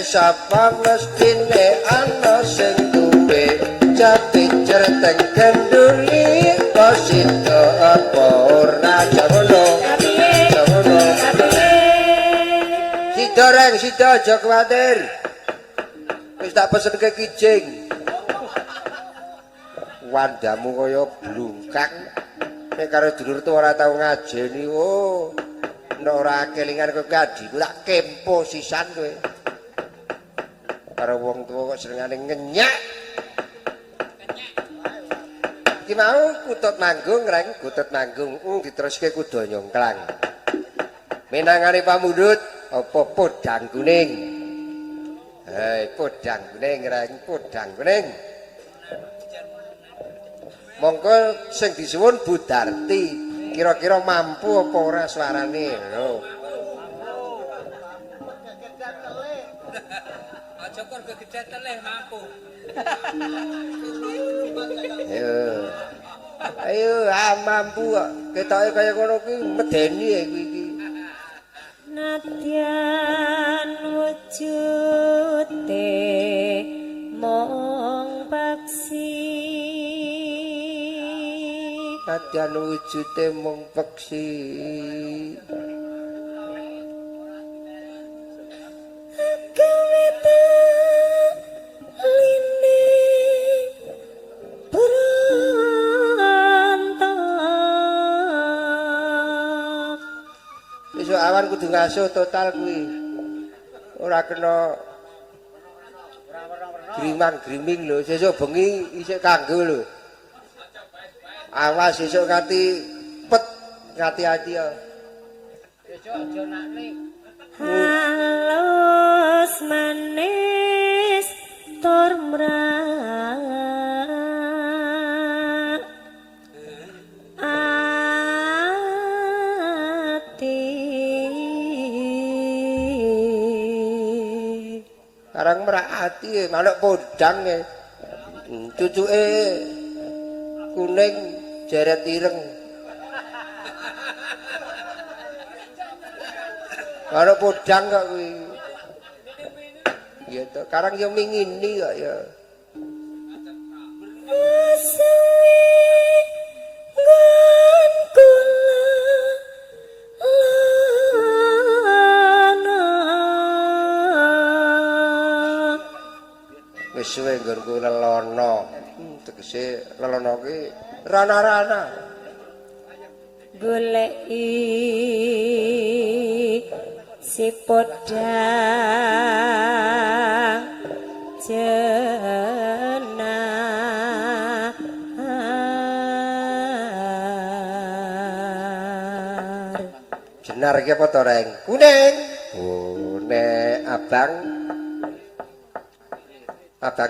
sapa mestine ana sing duwe jati certeng genduli posito apa ora jamono jamono sida reng sida aja kuwatir wis tak pesenke kijing wandamu kaya blungkang nek karo dulur tuwa ora tau ngajeni oh nek ora kelingan kowe adiku tak kempo sisan kowe karo wong tuwa kok senengane ngenyak iki mau kutut manggung reng kutut manggung diteruske kuda nyongklang menangane pamundhut apa podang kuning hei podang kuning reng podang kuning mongko sing disuwun Budarti kira-kira mampu apa ora suarane lho Aja kok gegede teleh mampu. ayo mampu kok ketoke kaya ngono kuwi medeni kuwi iki Nadyan wujute mong paksi nadyan wujute mung peksi kawita line berontak besok awan kudu ngasuh total kuwi ora kena grimang-griming lho sesuk bengi isih kanggo lho awas sesuk nganti pet ngati-ati ya Besok aja nakne. halus manis tur mrak ati karang merak ati manuk podang cucuke kuning jeret ireng manuk podang kok kuwi ya to karang yo mingini kok ya suwi ngon kula lana wis suwe nggonku lelono tegese lelono ki rana-rana goleki si podang jenar iki apa to reng kuning oh nek abang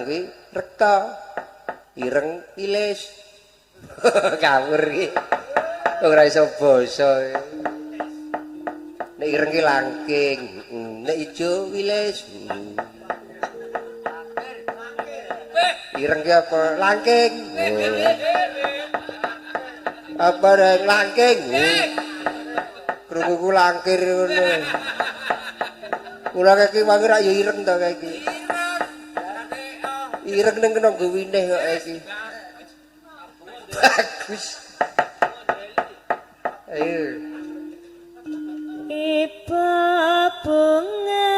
ki rekta ireng ilis kawur iki ora iso basa nek ireng ki langking nek ijo wilis ireng ki apa langking apa reng langking krunguku langkir ngono kula iki wangi ra ya ireng ta iki ireng ning kena nggo winih kok iki bagus ayo iba bunga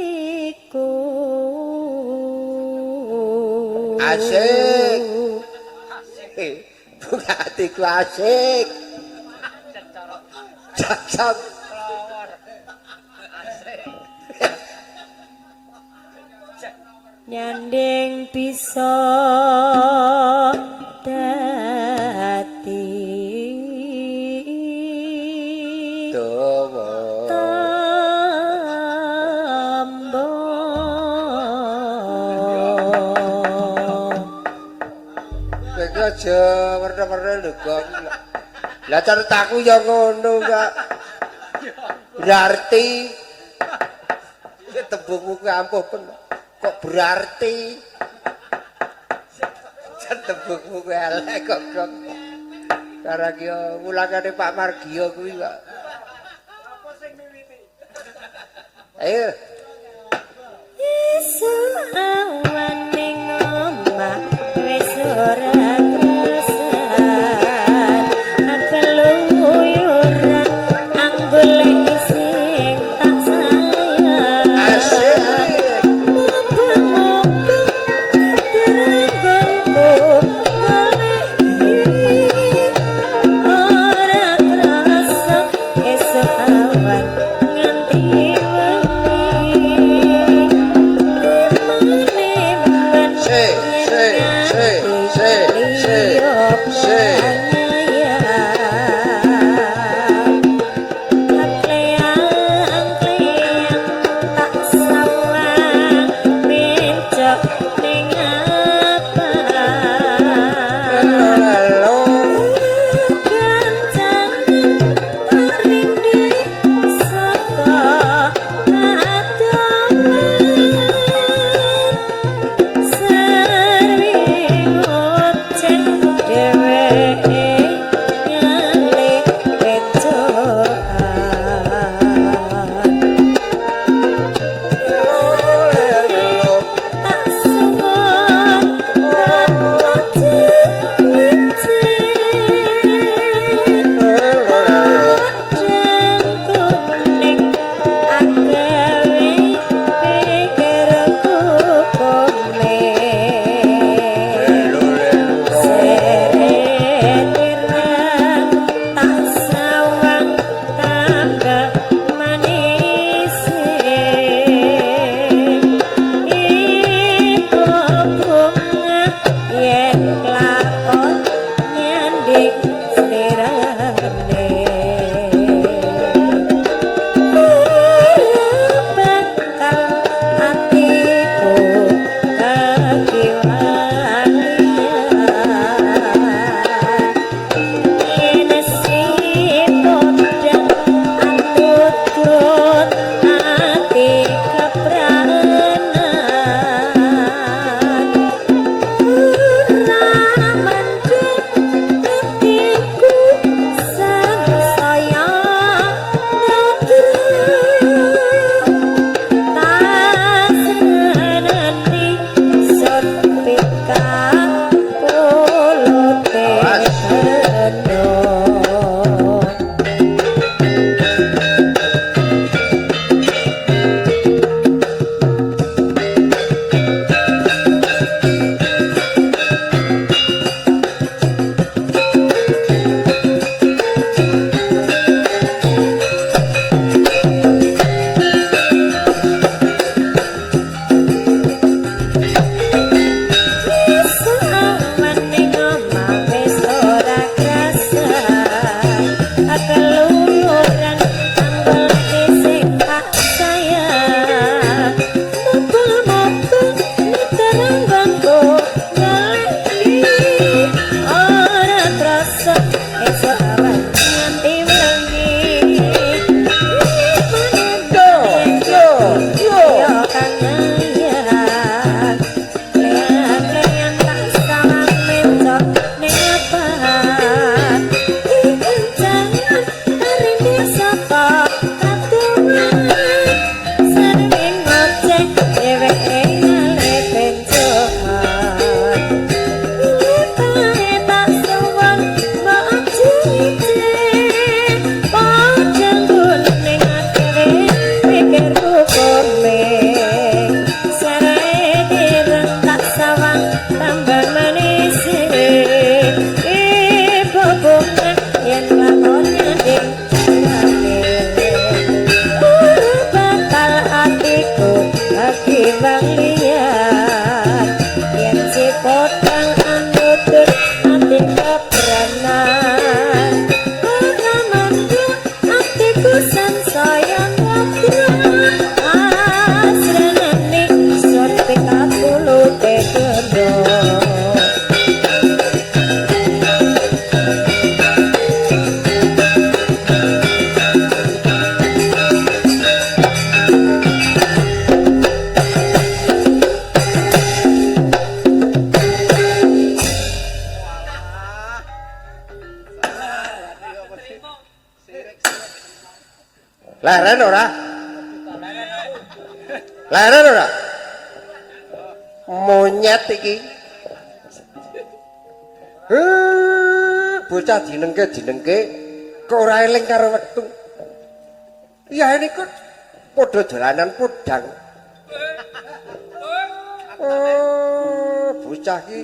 hatiku asik bunga hatiku asik cocok nyanding bisa dadi dawa tambo iki aja werna-werna lho kok lah caritaku ya ngono kak berarti tembungmu ku ampuh kok berarti tembungmu ku elek kok karena ki mulangane Pak Margio kuwi kok Ayo. Esuk awan ning omah wis ora krasan keluyuran anggolek sing tak sayang Asik. muga-muga teranggonku ora krasa esuk awan nganti Leren ora? Leren ora? Monyet iki. Bocah dinengke kok ora eling karo wektu. Ya niku padha dolanan podhang. Oh, bocah iki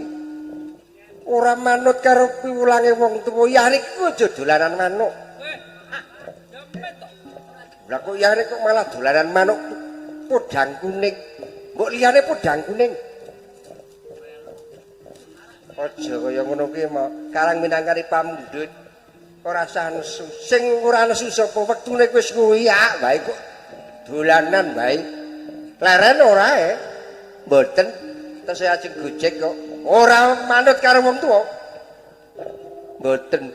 ora manut karo piwulange wong tuwa. Ya niku aja dolanan manuk. Lah kok ya niku malah dolanan manuk podhang kuning. Mbok liyane podhang kuning. Aja kaya ngono kuwi mah. Karang minangkani pamundhut. Ora usah nesu. Sing ora nesu sapa wektune wis nguyak wae kok dolanan wae. Leren ora mboten tesih ajeng gojek kok. Ora manut karo wong tuwa. Mboten.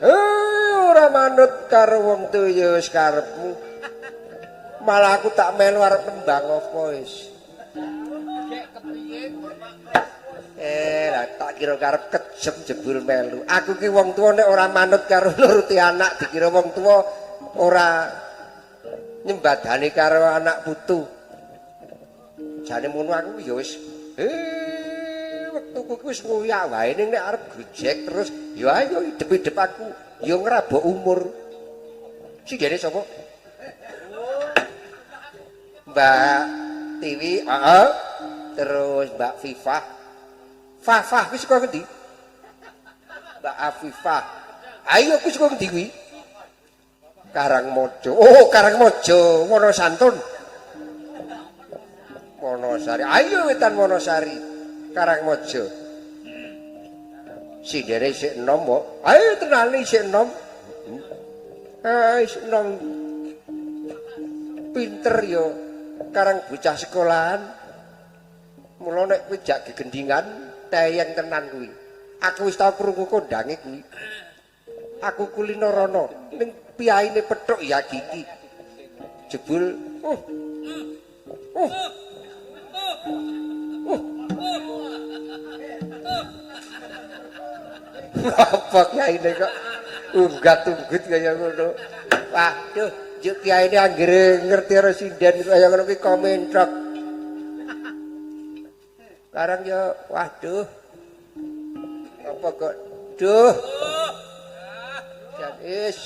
Ora manut karo wong tuwa ya wis karepmu. Malah aku tak melu arep nembang apa wis. Lah tak kira karep kejem jebul melu. Aku ki wong tuwa nek ora manut karo nuruti anak dikira wong tuwa ora nyembadani karo anak putu. Jane ngono aku ya wis wektuku ki wis nguyak wae ning nek arep gojek terus ya ayo idep-idep aku ya ngrabok umur. Singgene sapa? Mbak Tiwi, terus Mbak Fifah. Fafah kuwi saka ngendi? Mbak Afifah. Ayo kuwi saka ngendi kuwi? Karangmojo. Oh, Karangmojo, Wonosantun. Wonosari. Ayo wetan Wonosari. Karangmojo. Sindere isih enom kok. Ayo tenane isih enom. Isih enom. Pinter yo. Karang bocah sekolahan. Mula nek kowe jak gegendingan teyeng tenan kuwi. Aku wis tau krungu kondange kuwi. Aku kulino rono ning piyaine pethuk ya gigi. Jebul apa kiyaine kok unggat-unggut kaya ngono. Waduh, juk kiyaine anggere ngerti karo sinden kaya ngono kuwi komentrok. Sekarang ya, waduh, apa kok, duh, jadis,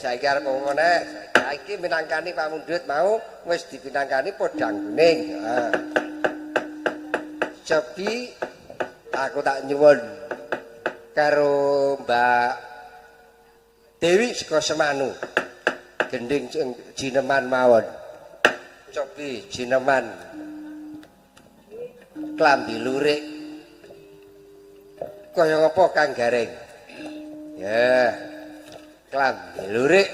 saya kira mau mana, saya minangkani Pak Mundut mau, wis dipinangkani podang kuning. Tapi aku tak nyuwun karo Mbak Dewi saka Semanu, gending jineman mawon, cobi jineman. Klambi lurik kaya ngapa Kang Gareng ya klambi lurik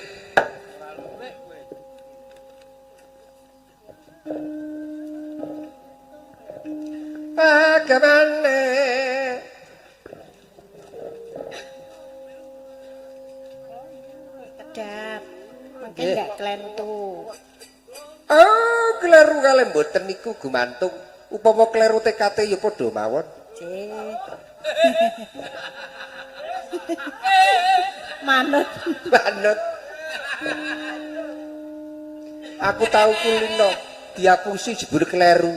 bagaimana Kedap mungkin gak klentu. Oh kleru kalih mboten niku gumantung upama kleru TKT ya padha mawon. Manut. Manut. Aku tahu kulino diapusi jebul kleru.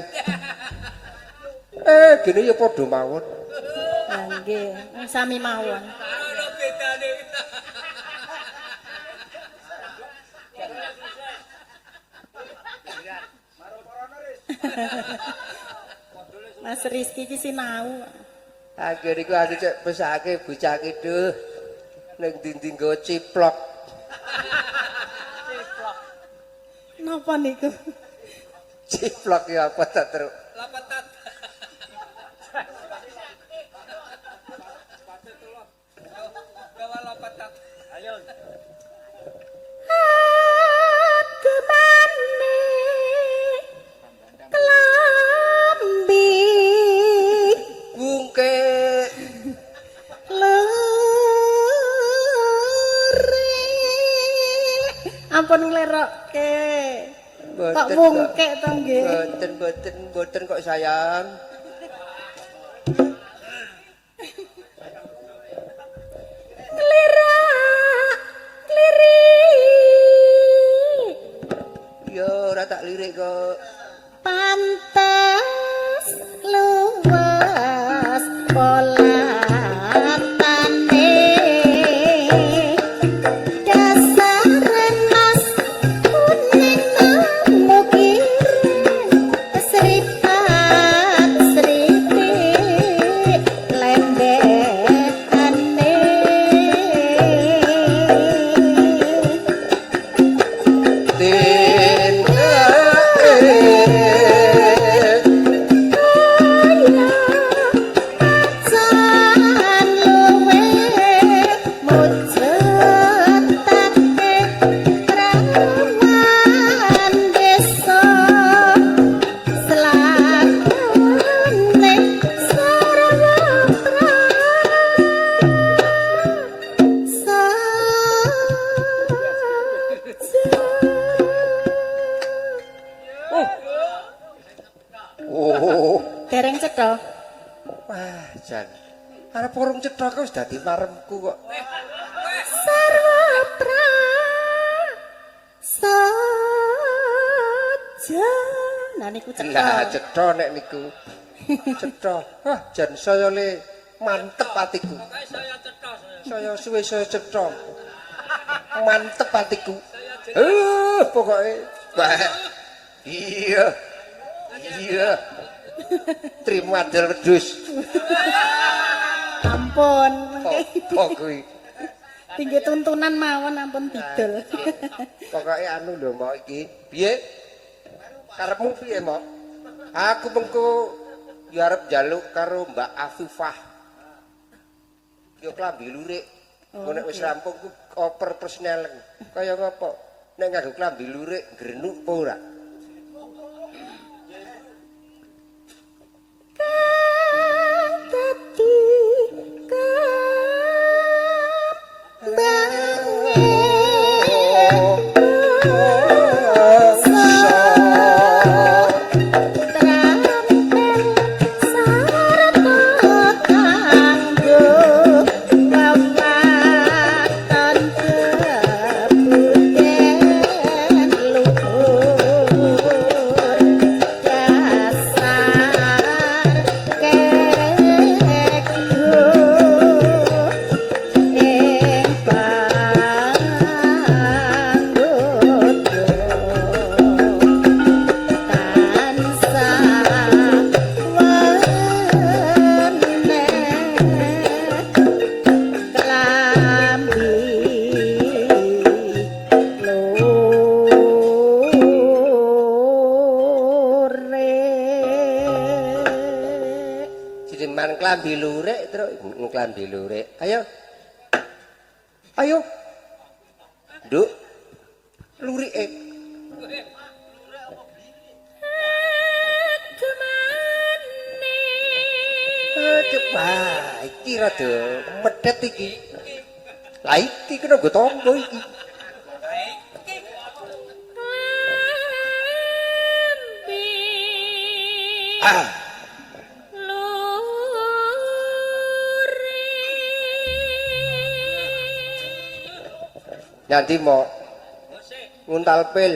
Gene ya padha mawon. Lah nggih, sami mawon. Mas Rizky iki sinau. Akhir iku aku cek pesake bocah kiduh ning ndi-ndi nggo ciplok. Napa niku? Ciplok ya apa ta, Truk? Lapetat. Gawa lapetat. Ayo. Kemane kelambi Bungke lere ampun nglerokke kok wungkek to nggih boten kok sayang. Ya ora tak lirik kok. Jan. Arep urung cetha kok wis dadi maremku kok. Sarwatra saja. Nah niku Lah cetha. cetha nek niku. Cetha. Wah, jan saya le mantep atiku. Pokoknya saya cetok saya. Saya suwe saya cetha. Mantep atiku. Pokoknya Pak. Iya. Iya. Terima adel wedhus. Ampun, Apa kuwi? tinggi tuntunan mawon ampun didol. Pokoke anu lho mbok iki. Piye? Karepmu piye, Mbok? Aku mengko ya arep njaluk karo Mbak Afifah. Yo klambi lurik. Engko nek wis rampung ku oper persnel. Kaya ngopo? Nek nganggo klambi lurik ngrenuk apa ora? Dadi Klambi lurik terus klambi lurik. Ayo. Ayo. Nduk. Lurike. Coba iki rada medhet iki. Lah iki kena nggo tangga iki. Ah. Nanti mau nguntal pil.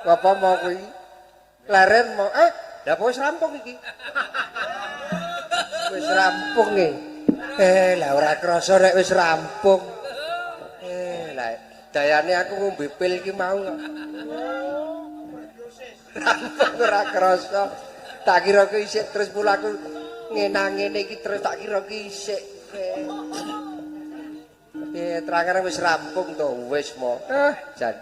Apa mau kuwi? Leren mau lah wis rampung iki. Wis rampung iki. Lah ora krasa nek wis rampung. Lah dayane aku ngombe pil iki mau kok. Rampung ora krasa. Tak kira ku isik terus pula aku ngene iki terus tak kira ku isik. Terang-terang wis rampung to, wis mo. Jan.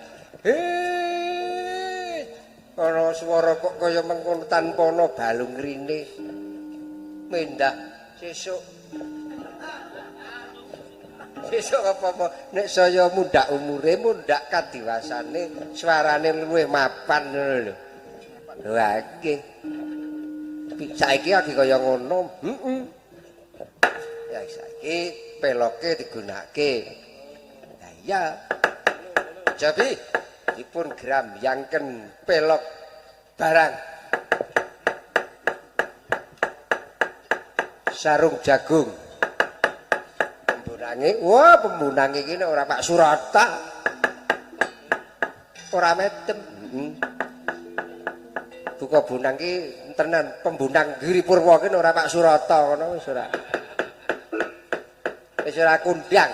Ana swara kok kaya mengkono tanpa ana balung rine. Mendak sesuk. Sesuk apa-apa nek saya mundak umure, mundak kadiwasane, swarane luwih mapan ngono lho. Lah nggih. Saiki lagi kaya ngono. Heeh. Ya saiki peloke digunakake. Lah iya. Jadi dipun gram yangken pelok barang. Sarung jagung. Pembunange, wah pembunange iki nek ora Pak Surata. Ora medem. Buka bunang ki tenan pembunang Giri Purwa ki ora Pak Surata ngono wis ora. Wis ora kundang.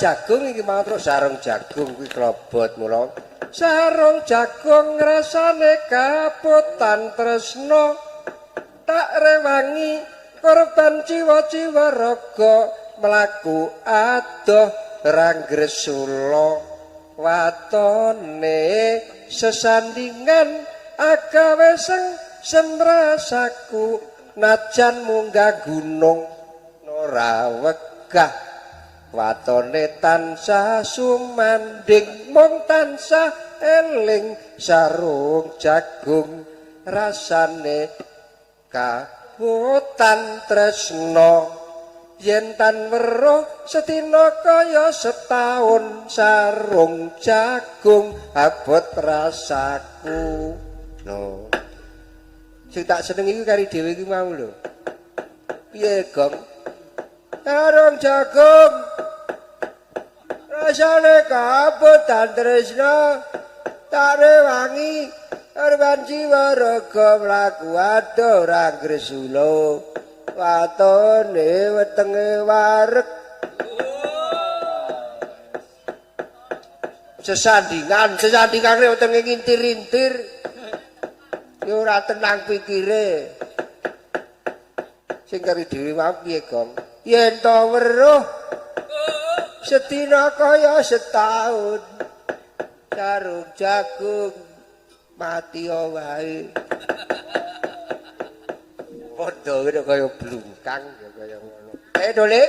Jagung iki mau terus sarung jagung kuwi klobot mula sarung jagung rasane kaputan tresno tak rewangi korban jiwa-jiwa raga mlaku adoh ranggresula watone sesandingan agawe semrasaku najan munggah gunung ora wegah watone tansah sumanding mung tansah eling sarung jagung rasane kaputan tresno yen tan weruh sedina kaya setahun sarung jagung abot rasaku no sing tak seneng iki kari dhewe iki mau lho piye Gong sarung jagung rasane kaputan tresno tak rewangi korban jiwa raga mlaku adoh ranggresula watone wetenge wareg sesandingan wetenge ngintir-intir ya ora tenang pikire sing kari dhewe wae piye Gong yen to weruh sedina kaya setahun sarung jagung mati wae padha kaya blungkang ya kaya ngono Dole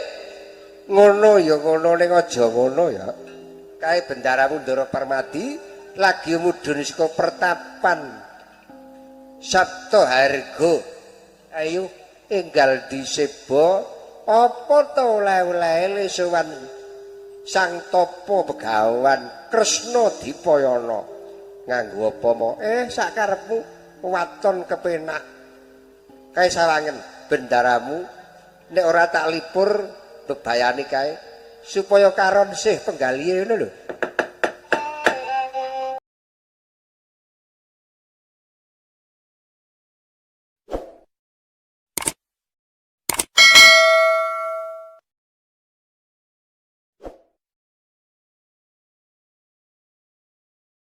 ngono ya ngono ning aja ngono ya kae bendaramu Ndara Parmadi lagi mudhun saka pertapan Sabto Harga ayo enggal diseba apa to oleh-oleh sowan Sang Tapa Begawan Kresna Dipayana nganggo apa mo sakarepmu waton kepenak kae sawangen bendaramu nek ora tak lipur bebayani kae supaya karon sih penggalihe ngono lho